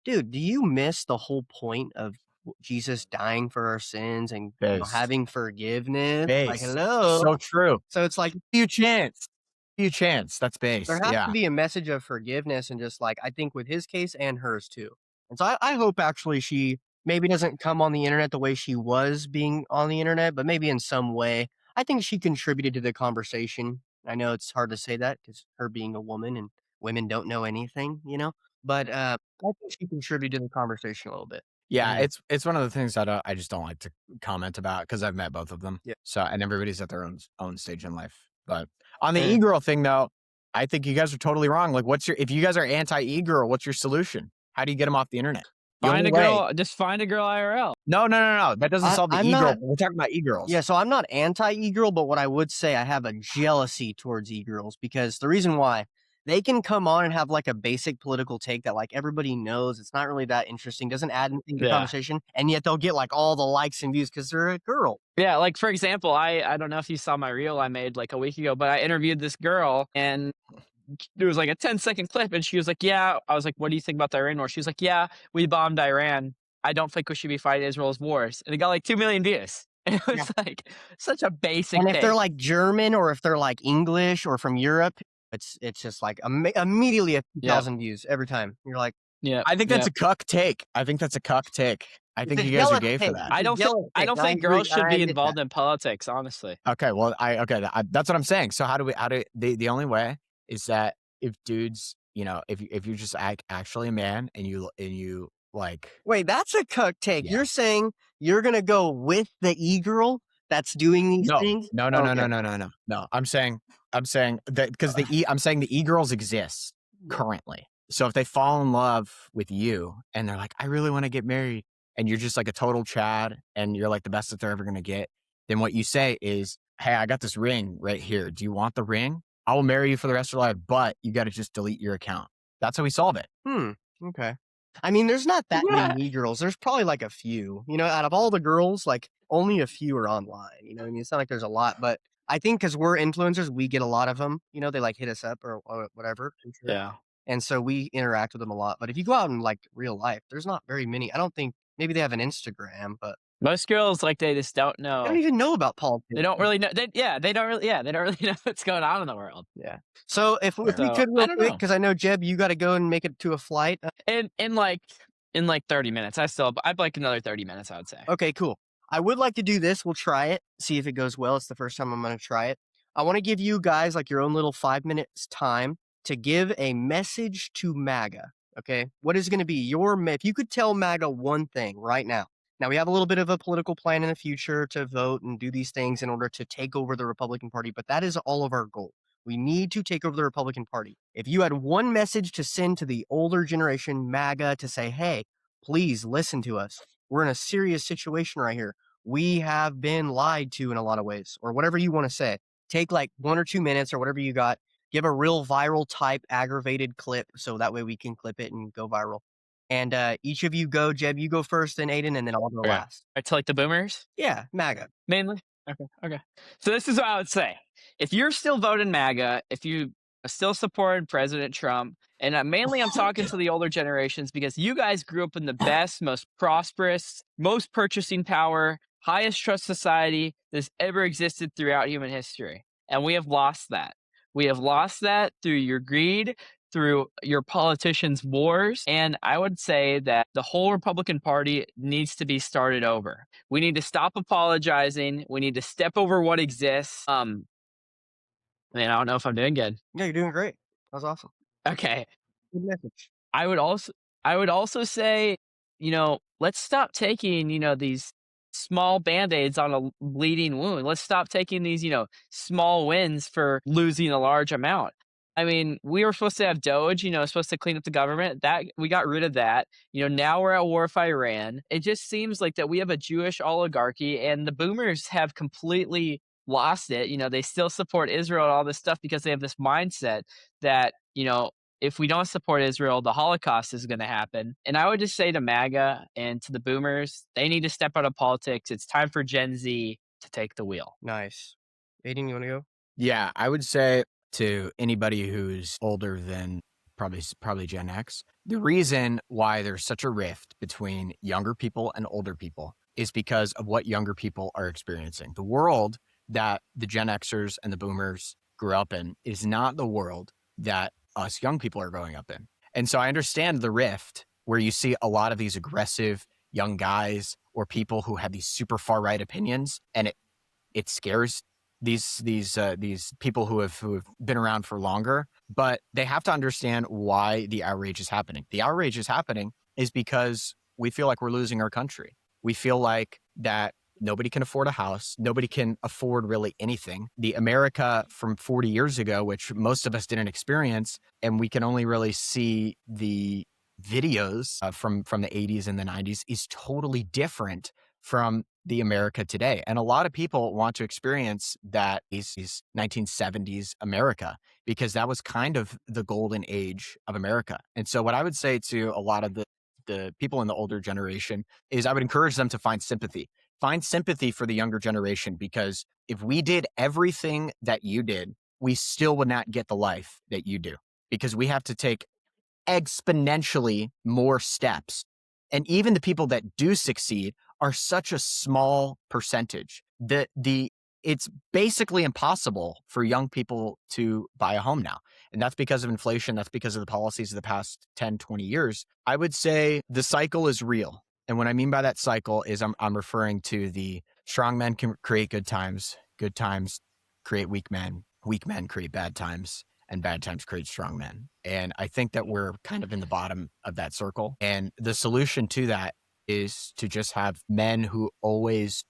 A: dude, do you miss the whole point of Jesus dying for our sins and
B: Based.
A: having forgiveness? Like,
B: Based.
A: hello.
B: So true.
A: So it's like
B: Few chance. Few chance. That's
A: there
B: based.
A: has to
B: Yeah.
A: be a message of forgiveness and just like I think with his case and hers too. And so I hope actually she maybe doesn't come on the internet the way she was being on the internet, but maybe in some way. I think she contributed to the conversation. I know it's hard to say that because her being a woman and women don't know anything, you know. But I think she contributed to the conversation a little bit.
B: Yeah,
A: Mhm.
B: it's one of the things I just don't like to comment about because I've met both of them.
A: Yeah.
B: So and everybody's at their own stage in life. But on the
A: Eh.
B: e-girl thing though, I think you guys are totally wrong. Like if you guys are anti e-girl, what's your solution? How do you get them off the internet? The
C: Find
B: only
C: a
B: way.
C: girl, just find a girl IRL.
B: No. That doesn't solve the
A: I'm
B: e-girl.
A: not
B: We're talking about
A: Yeah,
B: e-girls.
A: so I'm not anti e-girl, but what I would say I have a jealousy towards e-girls because the reason why they can come on and have like a basic political take that like everybody knows it's not really that interesting, doesn't add anything to the
C: Yeah.
A: conversation, and yet they'll get like all the likes and views because they're a girl.
C: Yeah, like for example, I don't know if you saw my reel I made like a week ago, but I interviewed this girl and there was like a 10-second clip and she was like, "Yeah." I was like, "What do you think about the Iran war?" She was like, "Yeah, we bombed Iran. I don't think we should be fighting Israel's wars." And it got like 2 million views. And it
A: Yeah.
C: was like such a basic
A: And if they're
C: take.
A: like German or if they're like English or from Europe, it's just like immediately a few
C: Yep.
A: thousand views every time. You're like,
C: Yep.
B: I think that's
C: Yep.
B: a cuck take. I think that's a cuck take. I
A: it's
B: think
A: a
B: you guys are
A: jealous
B: gay for
A: take.
B: that.
A: It's a jealous
C: I
A: take.
C: don't
A: And I
C: think
A: agree.
C: girls should
A: I
C: be
A: admit that.
C: involved in politics, honestly.
B: Okay, well, that's what I'm saying. So how do the only way is that if dudes, if you're just actually a man and you like,
A: Wait, that's a cuck take.
B: yeah.
A: You're saying you're gonna go with the e-girl that's doing these
B: No,
A: things?
B: no, no, no,
A: Okay.
B: no, no, no, no, no. I'm saying that because I'm saying the e-girls exist currently. So if they fall in love with you and they're like, I really want to get married, and you're just like a total Chad and you're like the best that they're ever gonna get, then what you say is, hey, I got this ring right here. Do you want the ring? I will marry you for the rest of your life, but you got to just delete your account. That's how we solve it.
A: Hmm, okay. I mean, there's not that many
C: Yeah.
A: e-girls. There's probably like a few. Out of all the girls, like only a few are online. What I mean? It's not like there's a lot, but I think because we're influencers, we get a lot of them. They like hit us up or whatever. I'm sure.
C: Yeah.
A: And so we interact with them a lot. But if you go out in like real life, there's not very many. I don't think maybe they have an Instagram, but
C: Most girls, like, they just don't
A: they don't
C: know.
A: even know about
C: They
A: politics.
C: don't really know they don't really know what's going on in the world.
A: Yeah. So if
B: Yeah.
A: we
C: So,
A: could
C: I
A: real
C: don't
A: quick,
C: know.
A: because I know Jeb, you got to go and make it to a flight.
C: In 30 minutes, I'd like another 30 minutes, I would say.
A: Okay, cool. I would like to do this. We'll try it, see if it goes well. It's the first time I'm going to try it. I want to give you guys like your own little 5 minutes time to give a message to MAGA. Okay. What is going to be if you could tell MAGA one thing right now. Now, we have a little bit of a political plan in the future to vote and do these things in order to take over the Republican Party, but that is all of our goal. We need to take over the Republican Party. If you had one message to send to the older generation, MAGA, to say, hey, please listen to us. We're in a serious situation right here. We have been lied to in a lot of ways, or whatever you want to say. Take like 1 or 2 minutes or whatever you got. Give a real viral type aggravated clip so that way we can clip it and go viral. And each of you go. Jeb, you go first, then Aiden, and then I'll go
C: Okay.
A: last.
C: To like the boomers?
A: Yeah, MAGA.
C: Mainly? Okay. So this is what I would say. If you're still voting MAGA, if you are still supporting President Trump, and mainly I'm talking to the older generations because you guys grew up in the best, most prosperous, most purchasing power, highest trust society that's ever existed throughout human history. And we have lost that. We have lost that through your greed, through your politicians' wars. And I would say that the whole Republican Party needs to be started over. We need to stop apologizing. We need to step over what exists. Man, I don't know if I'm doing good.
A: Yeah, you're doing great. That was awesome.
C: Okay.
A: Good message.
C: I would also I would also say, let's stop taking, these small band-aids on a bleeding wound. Let's stop taking these, small wins for losing a large amount. I mean, we were supposed to have Doge, supposed to clean up the government. That we got rid of that. Now we're at war with Iran. It just seems like that we have a Jewish oligarchy and the boomers have completely lost it. They still support Israel and all this stuff because they have this mindset that, if we don't support Israel, the Holocaust is going to happen. And I would just say to MAGA and to the boomers, they need to step out of politics. It's time for Gen Z to take the wheel.
A: Nice. Aiden, you want to go?
B: Yeah, I would say to anybody who's older than probably Gen X, the reason why there's such a rift between younger people and older people is because of what younger people are experiencing. The world that the Gen Xers and the boomers grew up in is not the world that us young people are growing up in. And so I understand the rift where you see a lot of these aggressive young guys or people who have these super far right opinions, and it scares these people who have been around for longer, but they have to understand why the outrage is happening. The outrage is happening is because we feel like we're losing our country. We feel like that nobody can afford a house. Nobody can afford really anything. The America from 40 years ago, which most of us didn't experience, and we can only really see the videos from the 80s and the 90s, is totally different from the America today. And a lot of people want to experience that these 1970s America, because that was kind of the golden age of America. And so what I would say to a lot of the people in the older generation is I would encourage them to find sympathy. Find sympathy for the younger generation, because if we did everything that you did, we still would not get the life that you do, because we have to take exponentially more steps. And even the people that do succeed are such a small percentage that it's basically impossible for young people to buy a home now. And that's because of inflation. That's because of the policies of the past 10, 20 years. I would say the cycle is real. And what I mean by that cycle is I'm referring to the strong men can create good times create weak men create bad times, and bad times create strong men. And I think that we're kind of in the bottom of that circle. And the solution to that is to just have men who always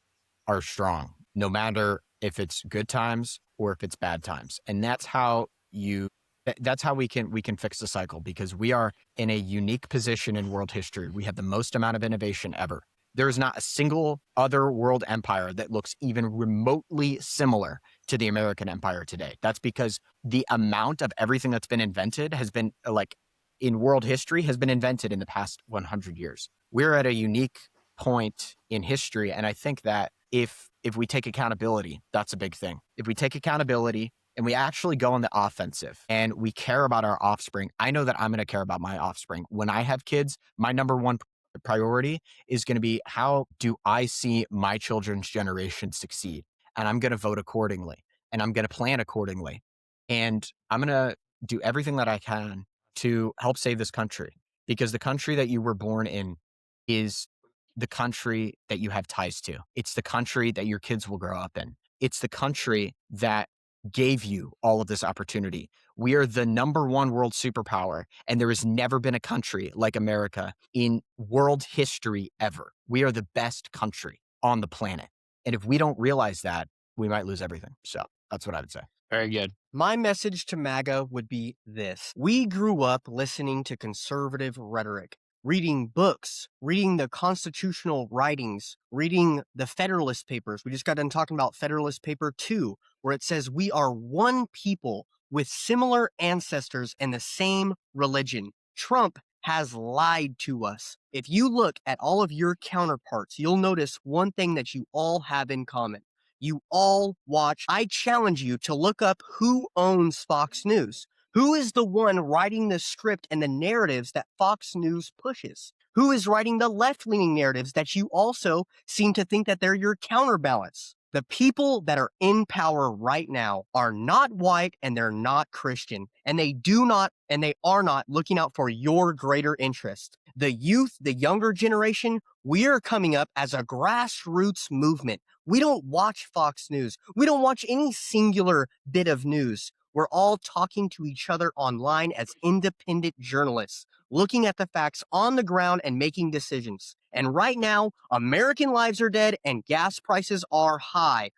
B: are strong, no matter if it's good times or if it's bad times. And that's how we can fix the cycle, because we are in a unique position in world history. We have the most amount of innovation ever. There is not a single other world empire that looks even remotely similar to the American empire today. That's because the amount of everything that's been invented has been in world history has been invented in the past 100 years. We're at a unique point in history. And I think that if we take accountability, that's a big thing. If we take accountability and we actually go on the offensive and we care about our offspring, I know that I'm going to care about my offspring. When I have kids, my number one priority is going to be, how do I see my children's generation succeed? And I'm going to vote accordingly, and I'm going to plan accordingly. And I'm going to do everything that I can to help save this country, because the country that you were born in is the country that you have ties to. It's the country that your kids will grow up in. It's the country that gave you all of this opportunity. We are the number one world superpower, and there has never been a country like America in world history ever. We are the best country on the planet. And if we don't realize that, we might lose everything. So that's what I would say.
C: Very good.
A: My message to MAGA would be this. We grew up listening to conservative rhetoric, reading books, reading the constitutional writings, reading the Federalist Papers. We just got done talking about Federalist Paper 2, where it says we are one people with similar ancestors and the same religion. Trump has lied to us. If you look at all of your counterparts, you'll notice one thing that you all have in common. You all watch. I challenge you to look up who owns Fox News. Who is the one writing the script and the narratives that Fox News pushes? Who is writing the left-leaning narratives that you also seem to think that they're your counterbalance? The people that are in power right now are not white, and they're not Christian, and they are not looking out for your greater interest. The youth, the younger generation, we are coming up as a grassroots movement. We don't watch Fox News. We don't watch any singular bit of news. We're all talking to each other online as independent journalists, looking at the facts on the ground and making decisions. And right now, American lives are dead and gas prices are high.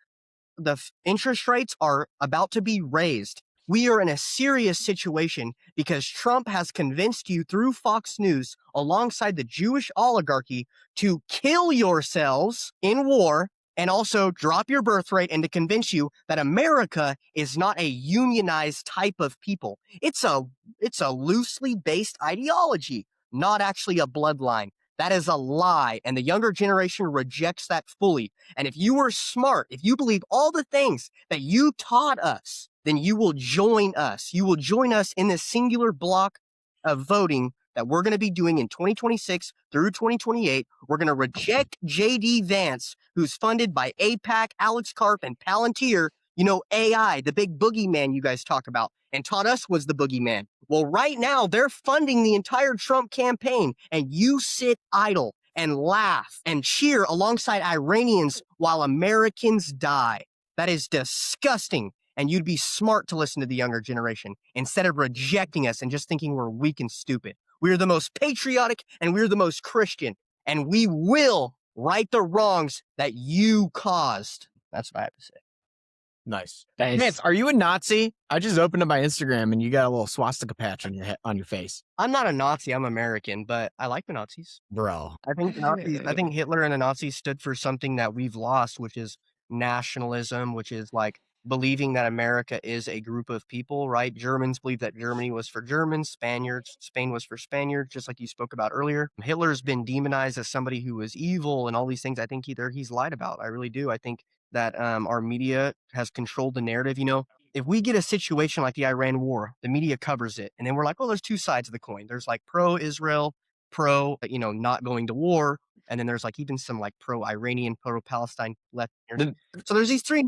A: The interest rates are about to be raised. We are in a serious situation because Trump has convinced you through Fox News, alongside the Jewish oligarchy, to kill yourselves in war and also drop your birth rate and to convince you that America is not a unionized type of people. It's a loosely based ideology, not actually a bloodline. That is a lie, and the younger generation rejects that fully. And if you are smart, if you believe all the things that you taught us, then you will join us. You will join us in this singular block of voting that we're going to be doing in 2026 through 2028. We're going to reject JD Vance, who's funded by APAC, Alex Karp, and Palantir. You know, AI, the big boogeyman you guys talk about, and taught us was the boogeyman. Well, right now, they're funding the entire Trump campaign, and you sit idle and laugh and cheer alongside Iranians while Americans die. That is disgusting. And you'd be smart to listen to the younger generation instead of rejecting us and just thinking we're weak and stupid. We're the most patriotic and we're the most Christian, and we will right the wrongs that you caused. That's what I have to say.
B: Nice.
C: Nice.
B: Vance, are you a Nazi? I just opened up my Instagram and you got a little swastika patch on your face,
A: I'm not a Nazi, I'm American, but I like the Nazis.
B: bro.
A: I think Hitler and the Nazis stood for something that we've lost, which is nationalism, which is like believing that America is a group of people, right? Germans believe that Germany was for Germans, Spain was for Spaniards, just like you spoke about earlier. Hitler's been demonized as somebody who was evil and all these things. I think he's lied about. I really do. I think that our media has controlled the narrative. You know, if we get a situation like the Iran war, the media covers it, and then we're like, oh, there's two sides of the coin. There's like pro-Israel, pro, not going to war, and then there's like even some like pro-Iranian, pro-Palestine left.
C: The-
A: So there's these three.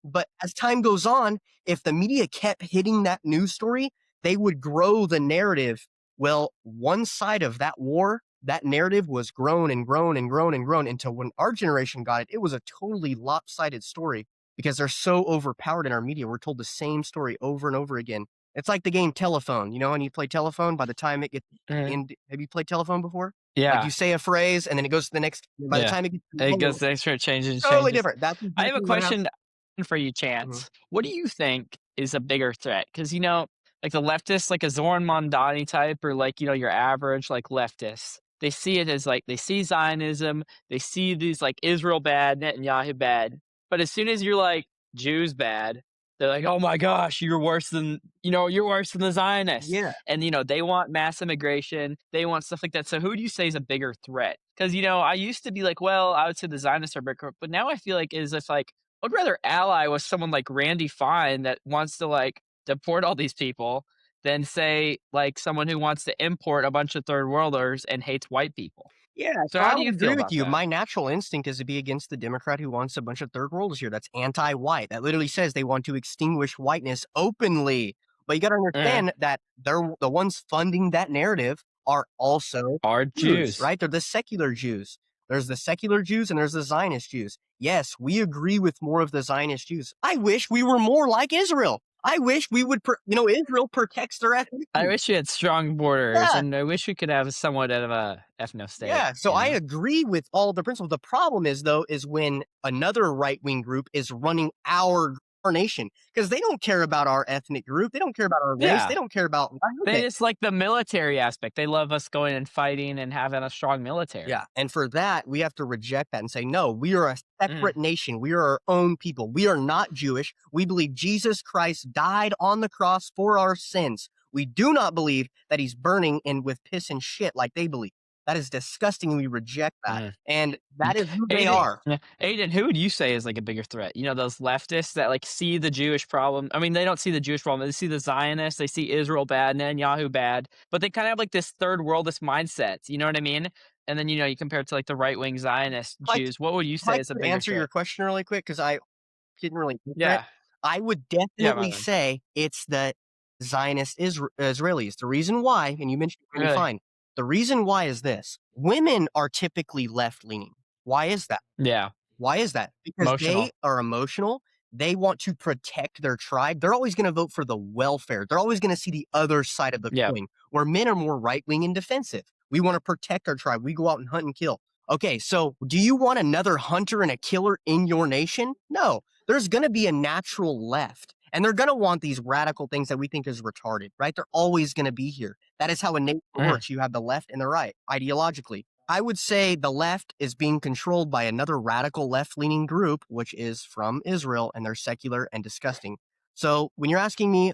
A: But as time goes on, if the media kept hitting that news story, they would grow the narrative. Well, one side of that war, that narrative was grown and grown and grown and grown until when our generation got it, it was a totally lopsided story because they're so overpowered in our media. We're told the same story over and over again. It's like the game telephone, and you play telephone, by the time it gets
C: Mhm.
A: in, have you played telephone before? Like
C: Yeah.
A: you say a phrase and then it goes to the next, by the
C: Yeah.
A: time it gets to the
C: It
A: end,
C: goes the extra changes.
A: totally different. That's
C: I have a
A: exactly what happened.
C: question for you,
A: Mhm.
C: Chance. What do you think is a bigger threat? Because like the leftists, like a Zoran Mondani type, or like your average like leftists, they see it as like they see Zionism, they see these like Israel bad, Netanyahu bad, but as soon as you're like Jews bad, they're like, oh my gosh, you're worse than the Zionists,
A: Yeah.
C: and they want mass immigration, they want stuff like that. So who do you say is a bigger threat? Because I used to be like, well, I would say the Zionists are bigger, but now I feel like is if like I'd rather ally with someone like Randy Fine that wants to like deport all these people than say like someone who wants to import a bunch of third worlders and hates white people.
A: Yeah,
C: So
A: so
C: how
A: I
C: do
A: would
C: you feel
A: agree with
C: about
A: you.
C: that?
A: My natural instinct is to be against the Democrat who wants a bunch of third worlders here. That's anti-white. That literally says they want to extinguish whiteness openly. But you got to
C: Uh,
A: understand that they're the ones funding that narrative are also
C: are
A: Jews,
C: Jews.
A: right? They're the secular Jews. There's the secular Jews and there's the Zionist Jews. Yes, we agree with more of the Zionist Jews. I wish we were more like Israel. I wish we would, Israel protects their
C: I
A: ethnicity.
C: wish we had strong borders,
A: Yeah,
C: and I wish we could have somewhat of a ethno state.
A: yeah, so I agree with all the principles. The problem is, though, is when another right wing group is running our nation because they don't care about our ethnic group. They don't care about our race. They
C: Yeah,
A: don't care about.
C: they
A: Okay.
C: just like the military aspect. They love us going and fighting and having a strong
A: Yeah.
C: military.
A: And for that, we have to reject that and say, no, we are a
C: Mm,
A: separate nation. We are our own people. We are not Jewish. We believe Jesus Christ died on the cross for our sins. We do not believe that he's burning in with piss and shit like they believe. That is disgusting. And we reject that.
C: mm.
A: And that is who they
C: Aiden,
A: are.
C: yeah, Aiden, who would you say is like a bigger threat? Those leftists that like see the Jewish problem. I mean, they don't see the Jewish problem. They see the Zionists. They see Israel bad, Netanyahu bad, but they kind of have like this third worldist mindset. You know what I mean? And then you compare it to like the right wing Zionist
A: Like,
C: Jews. What would you
A: if I
C: say is a
A: could
C: bigger
A: answer your
C: threat?
A: question really quick, because I didn't really answer it,
C: Yeah,
A: I would
C: yeah, my
A: definitely
C: man.
A: say it's the Zionist Israelis. The reason why, and you mentioned Randy
C: Really?
A: Fine, the reason why is this: women are typically left leaning. Why is that?
C: Yeah,
A: Why is that? Because they
C: emotional.
A: are emotional. They want to protect their tribe. They're always going to vote for the welfare. They're always going to see the other side of the
C: Yeah.
A: coin, where men are more right wing and defensive. We want to protect our tribe. We go out and hunt and kill. Okay, so do you want another hunter and a killer in your nation? No, there's going to be a natural left. And they're going to want these radical things that we think is retarded, right? They're always going to be here. That is how a nation
C: Mm,
A: works. You have the left and the right ideologically. I would say the left is being controlled by another radical left-leaning group, which is from Israel, and they're secular and disgusting. So when you're asking me,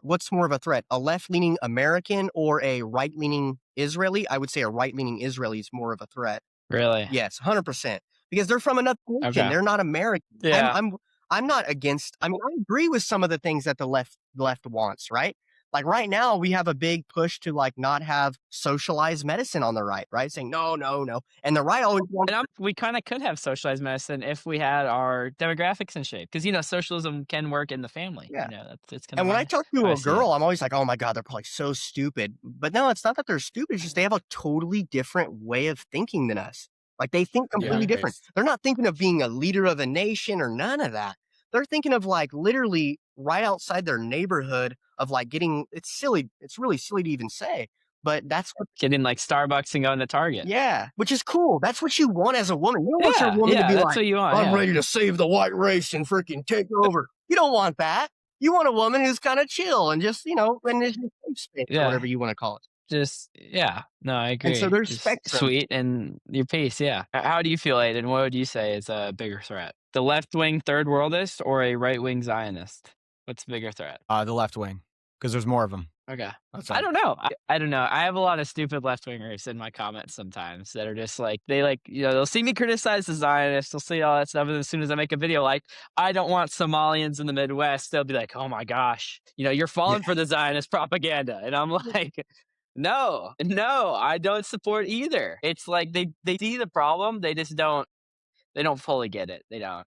A: what's more of a threat, a left-leaning American or a right-leaning Israeli? I would say a right-leaning Israeli is more of a threat.
C: Really?
A: Yes, 100%, because they're from another nation,
C: Okay.
A: they're not American. I'm
C: Yeah.
A: I'm I'm not against. I mean, I agree with some of the things that the left wants, right? Like, right now, we have a big push to, like, not have socialized medicine on the right, right? Saying, "No, no, no," and the right always wants.
C: And we kinda could have socialized medicine if we had our demographics in shape, because socialism can work in the family,
A: Yeah.
C: that's kinda
A: And when I
C: my
A: talk
C: how
A: to
C: I
A: a
C: see it.
A: girl, I'm always like, "Oh my god, they're probably so stupid." But no, it's not that they're stupid, it's just they have a totally different way of thinking than us. Like, they think
B: Yeah,
A: completely different.
B: it's
A: They're not thinking of being a leader of a nation or none of that. They're thinking of, like, literally right outside their neighborhood of, like, getting it's silly, it's really silly to even say, but that's what.
C: Getting, like, Starbucks and going to Target.
A: Yeah, which is cool. That's what you want as a woman. You don't want your
C: Yeah,
A: woman to
C: yeah,
A: be
C: that's
A: like,
C: what you want,
A: "I'm
C: yeah.
A: ready to save the white race and freaking take over." You don't want that. You want a woman who's kinda chill and just, and is your safe space or
C: Yeah,
A: whatever you wanna call it.
C: just yeah, no, I
A: And so
C: agree.
A: there's
C: Just
A: spectrums.
C: sweet and your pace, yeah. How do you feel, Aiden? What would you say is a bigger threat? The left-wing third worldist or a right-wing Zionist? What's the bigger threat?
B: the left wing because there's more of them.
C: Okay.
B: That's
C: I
B: all.
C: don't know. I don't know. I have a lot of stupid left wingers in my comments sometimes that are just like they like they'll see me criticize the Zionists, they'll see all that stuff, and as soon as I make a video like I don't want Somalians in the Midwest, they'll be like, "Oh my gosh, you're
A: Yeah.
C: falling for the Zionist propaganda," and I'm like, "No, no, I don't support either." It's like they see the problem, they don't fully get it. They don't.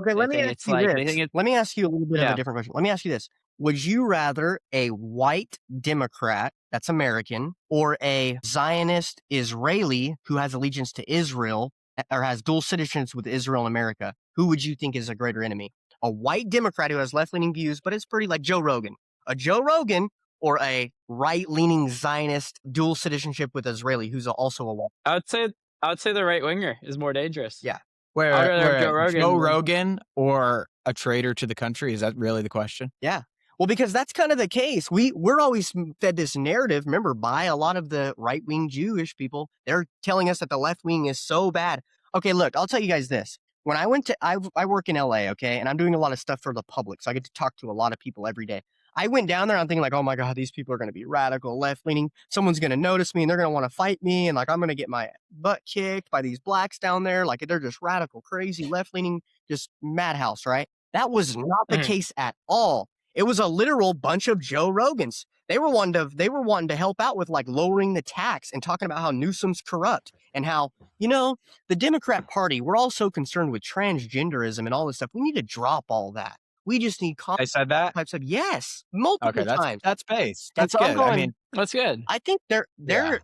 A: Okay,
C: They
A: let me
C: think
A: ask
C: it's
A: you
C: like they
A: this.
C: think it.
A: Let me ask you a little bit of a
C: Yeah.
A: different question. Let me ask you this. Would you rather a white Democrat that's American or a Zionist Israeli who has allegiance to Israel or has dual citizens with Israel and America? Who would you think is a greater enemy? A white Democrat who has left-leaning views, but it's pretty like Joe Rogan. A Joe Rogan or a right-leaning Zionist dual citizenship with Israeli who's also a white.
C: I would say I would say the right winger is more dangerous.
A: Yeah.
C: I would
B: Where
C: rather have Joe
B: where Joe
C: Rogan than
B: Rogan or a traitor to the country? Is that really the question?
A: Yeah. Well, because that's kind of the case. We're always fed this narrative, remember, by a lot of the right-wing Jewish people. They're telling us that the left wing is so bad. Okay, look, I'll tell you guys this. When I work in LA, okay, and I'm doing a lot of stuff for the public, so I get to talk to a lot of people every day. I went down there, I'm thinking like, oh my God, these people are going to be radical, left-leaning. Someone's going to notice me and they're going to want to fight me. And like, I'm going to get my butt kicked by these blacks down there. Like, they're just radical, crazy, left-leaning, just madhouse, right? That was not the
C: Mhm,
A: case at all. It was a literal bunch of Joe Rogans. They were wanting to help out with like lowering the tax and talking about how Newsom's corrupt and how, the Democrat Party, we're all so concerned with transgenderism and all this stuff. We need to drop all that. We just need
B: I said that?
A: types of yes,
B: Okay,
A: multiple
B: that's
A: times.
B: that's base.
A: And
B: That's
A: so I'm
B: good. I
A: going,
B: mean,
C: that's good.
A: I think
B: yeah,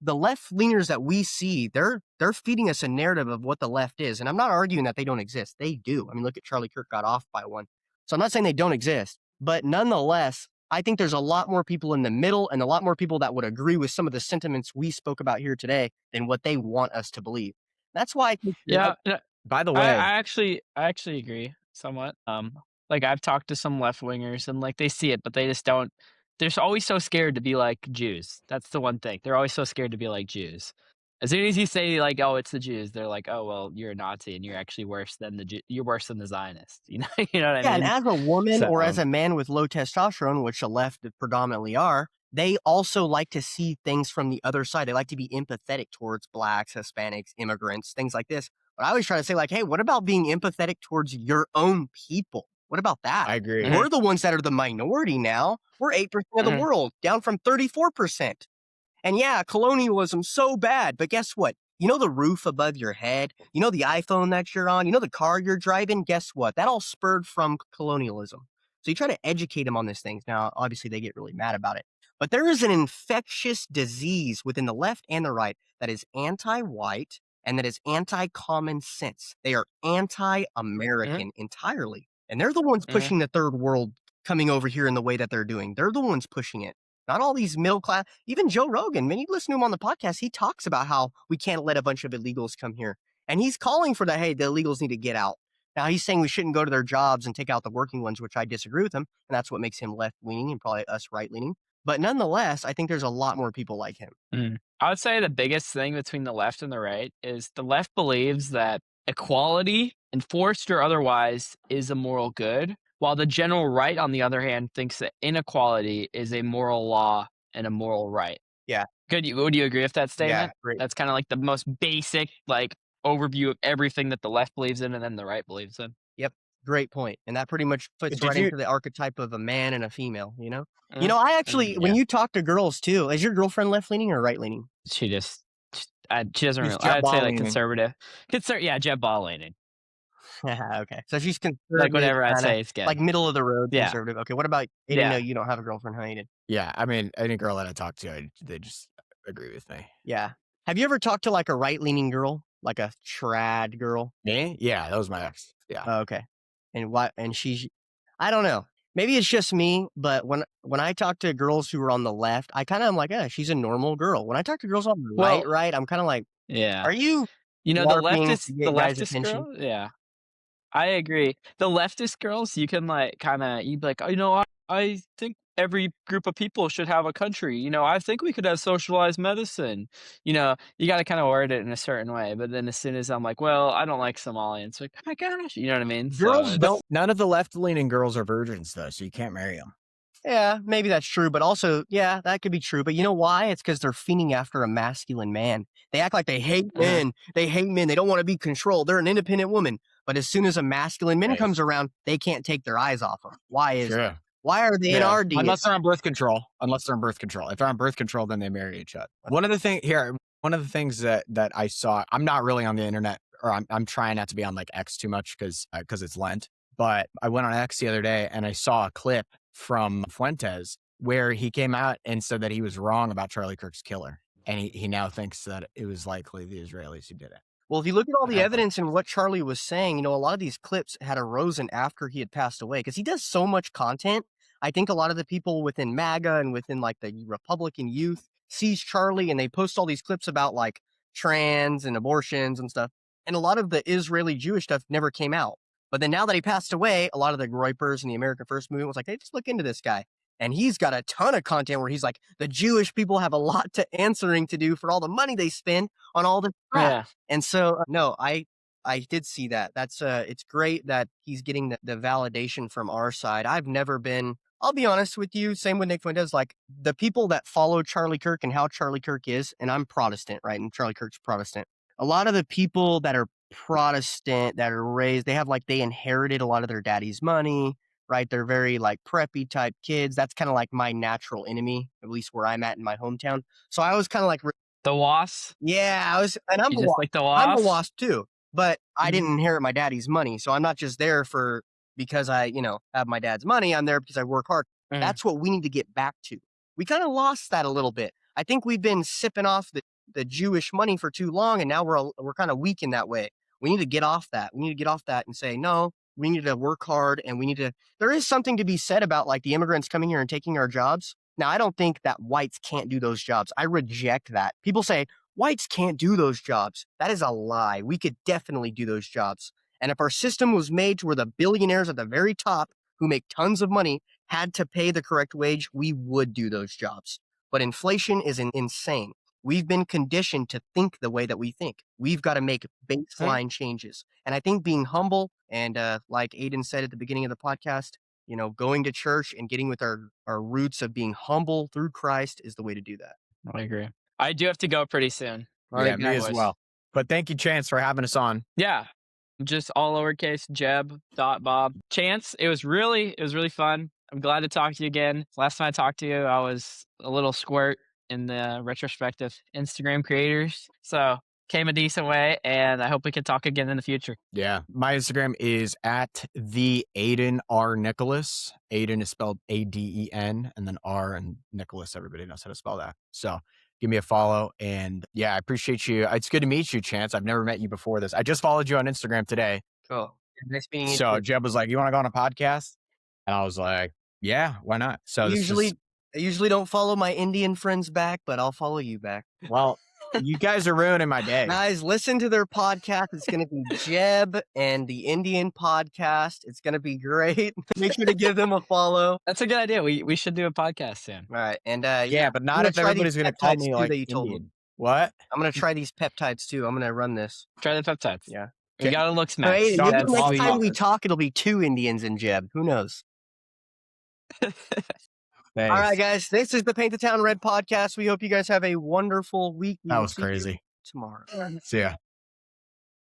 A: the left leaners that we see, they're feeding us a narrative of what the left is. And I'm not arguing that they don't exist. They do. I mean, look at Charlie Kirk got off by one. So I'm not saying they don't exist, but nonetheless, I think there's a lot more people in the middle and a lot more people that would agree with some of the sentiments we spoke about here today than what they want us to believe. That's why I think
C: Yeah, yeah,
B: by the
C: I
B: way,
C: I actually I actually agree somewhat. Like, I've talked to some left wingers and, like, they see it, but they just don't they're always so scared to be like Jews. That's the one thing. They're always so scared to be like Jews. As soon as you say, like, "Oh, it's the Jews," they're like, "Oh, well, you're a Nazi and you're actually worse than you're worse than the Zionists." You know you know what I
A: yeah, and
C: mean?
A: as a woman
C: So
A: or as a man with low testosterone, which the left predominantly are, they also like to see things from the other side. They like to be empathetic towards blacks, Hispanics, immigrants, things like this. But I always try to say, like, hey, what about being empathetic towards your own people? What about that?
B: I agree.
C: Mhm,
A: We're the ones that are the minority now. We're 8% of the
C: mhm,
A: world, down from 34%. And yeah, colonialism's so bad, but guess what? You know the roof above your head? You know the iPhone that you're on? You know the car you're driving? Guess what? That all spurred from colonialism. So you try to educate them on these things. Now, obviously, they get really mad about it. But there is an infectious disease within the left and the right that is anti white and that is anti common sense. They are anti
C: mhm,
A: American entirely. And they're the ones
C: mhm.
A: pushing the third world coming over here in the way that they're doing. They're the ones pushing it. Not all these middle class. Even Joe Rogan, when you listen to him on the podcast, he talks about how we can't let a bunch of illegals come here. And he's calling for that, hey, the illegals need to get out. Now, he's saying we shouldn't go to their jobs and take out the working ones, which I disagree with him. And that's what makes him left leaning and probably us right leaning. But nonetheless, I think there's a lot more people like him.
C: I would say the biggest thing between the left and the right is the left believes that equality, enforced or otherwise, is a moral good, while the general right, on the other hand, thinks that inequality is a moral law and a moral right.
A: Yeah,
C: Would you agree with that
A: yeah,
C: statement?
A: great.
C: That's kinda like the most basic, like, overview of everything that the left believes in and then the right believes in.
A: Yep, great point, and that pretty much fits
B: Did
A: right
B: you
A: into the archetype of a man and a female, you know? You
C: Uh,
A: know, I actually when
B: Yeah.
A: you talk to girls too, is your girlfriend left-leaning or right-leaning?
C: she just she doesn't
B: He's
C: really
B: Jeb
C: I'd say,
B: Ball
C: like,
B: leaning.
C: conservative. Yeah, Jeb Ball leaning.
A: Okay, so she's
C: Like,
A: conservative,
C: whatever I
A: kinda
C: say is
A: like
C: good.
A: middle of the road
C: Yeah,
A: conservative. Okay, what about Aiden? No,
C: yeah.
A: you don't have a girlfriend, huh, Aiden?
B: Yeah, I mean, any girl that I talk to, they just agree with me.
A: Yeah. Have you ever talked to, like, a right-leaning girl? Like a trad girl?
B: Me? Yeah, that was my ex. Yeah.
A: Oh, okay. And what? And she's I don't know. Maybe it's just me, but when I talk to girls who are on the left, I kinda am like, "Yeah, she's a normal girl." When I talk to girls on the
C: Well,
A: right, I'm kinda like,
C: yeah.
A: "Are you
C: You know,
A: LARPing to
C: the
A: get guys'
C: leftist
A: attention?"
C: girl yeah. I agree. The leftist girls, you can, like, kinda you'd be like, "Oh, you know, I think every group of people should have a country, you know, I think we could have socialized medicine." You know, you gotta kinda word it in a certain way, but then as soon as I'm like, "Well, I don't like Somalians," like, "Oh my gosh," you know what I mean? So
A: Girls
B: But
A: don't
C: it's
B: none of the left-leaning girls are virgins, though, so you can't marry them.
A: Yeah, maybe that's true, but also, yeah, that could be true, but you know why? It's because 'cause they're fiending after a masculine man. They act like they hate
C: uh
A: men. They hate men. They don't wanna be controlled. They're an independent woman, but as soon as a masculine man
B: Right.
A: comes around, they can't take their eyes off them. Why is that?
B: Sure.
A: Why are they in
C: Yeah.
A: our DNA?
B: Unless they're on birth control. Unless they're on birth control. If they're on birth control, then they marry each other. One of the things that I saw, I'm not really on the internet, or I'm trying not to be on like X too much because it's Lent. But I went on X the other day and I saw a clip from Fuentes where he came out and said that he was wrong about Charlie Kirk's killer. And he now thinks that it was likely the Israelis who did it.
A: Well, if you look at all the
B: Apparently.
A: evidence and what Charlie was saying, you know, a lot of these clips had arisen after he had passed away because he does so much content. I think a lot of the people within MAGA and within like the Republican youth sees Charlie and they post all these clips about like trans and abortions and stuff. And a lot of the Israeli Jewish stuff never came out. But then now that he passed away, a lot of the Groypers and the American First Movement was like, hey, just look into this guy. And he's got a ton of content where he's like, the Jewish people have a lot to answering to do for all the money they spend on all this crap.
C: Yeah.
A: And so, no, I did see that. That's it's great that he's getting the validation from our side. I've never been. I'll be honest with you. Same with Nick Fuentes. Like the people that follow Charlie Kirk and how Charlie Kirk is, and I'm Protestant, right? And Charlie Kirk's Protestant. A lot of the people that are Protestant that are raised, they have like they inherited a lot of their daddy's money, right? They're very like preppy type kids. That's kind of like my natural enemy, at least where I'm at in my hometown. So I was kind of like
C: The wasp?
A: yeah, I was and
C: You just like the
A: I'm a
C: wasp?
A: WASP too, but I
C: Mhm.
A: didn't inherit my daddy's money, so I'm not just there for because I, you know, have my dad's money, I'm there because I work hard.
C: Mhm.
A: That's what we need to get back to. We kinda lost that a little bit. I think we've been sipping off the Jewish money for too long, and now we're kinda weak in that way. We need to get off that. We need to get off that and say, "No, we need to work hard, and we need to" there is something to be said about, like, the immigrants coming here and taking our jobs. Now, I don't think that whites can't do those jobs. I reject that. People say, whites can't do those jobs. That is a lie. We could definitely do those jobs. And if our system was made to where the billionaires at the very top who make tons of money had to pay the correct wage, we would do those jobs. But inflation is insane. We've been conditioned to think the way that we think. We've got to make
C: Mm.
A: baseline changes. And I think being humble and like Aiden said at the beginning of the podcast, you know, going to church and getting with our roots of being humble through Christ is the way to do that.
C: I agree. I do have to go pretty soon.
A: All
B: Yeah,
A: right,
B: me
A: guys.
B: as well. But thank you, Chance, for having us on.
C: Yeah. Just all lowercase Jeb dot Bob. Chance, it was really fun. I'm glad to talk to you again. Last time I talked to you, I was a little squirt in the retrospective Instagram creators. So came a decent way, and I hope we can talk again in the future.
B: Yeah. My Instagram is at the Aiden R. Nicholas. Aiden is spelled Aden, and then R and Nicholas. Everybody knows how to spell that. So give me a follow. And yeah, I appreciate you. It's good to meet you, Chance. I've never met you before this. I just followed you on Instagram today.
A: Cool. Nice meeting you
B: So
A: too.
B: Jeb was like, "You want to go on a podcast?" And I was like, "Yeah, why not?"
A: I
B: So this is
A: usually I usually don't follow my Indian friends back, but I'll follow you back.
B: well, You guys are ruining my day.
A: Guys, listen to their podcast. It's going to be Jeb and the Indian podcast. It's going to be great. Make sure to give them a follow.
C: That's a good idea. We should do a podcast soon.
A: All right. And
B: Yeah, but
A: I'm
B: not
A: gonna
B: if
A: try these
B: everybody's going to call
A: peptides
B: me
A: too
B: like
A: that you told me.
B: Indian. What?
A: I'm going to try these peptides too. I'm going to run this.
C: Try the peptides.
A: Yeah.
C: We gotta look smack.
A: Hey,
B: Dog-
A: maybe
C: That's
A: next
B: dog
A: time we
B: walkers.
A: talk, it'll be 2 Indians and Jeb. Who knows?
B: Thanks.
A: All right, guys. This is the Paint the Town Red podcast. We hope you guys have a wonderful week. We
B: That
A: will
B: was
A: see you
B: crazy.
A: tomorrow.
B: See ya.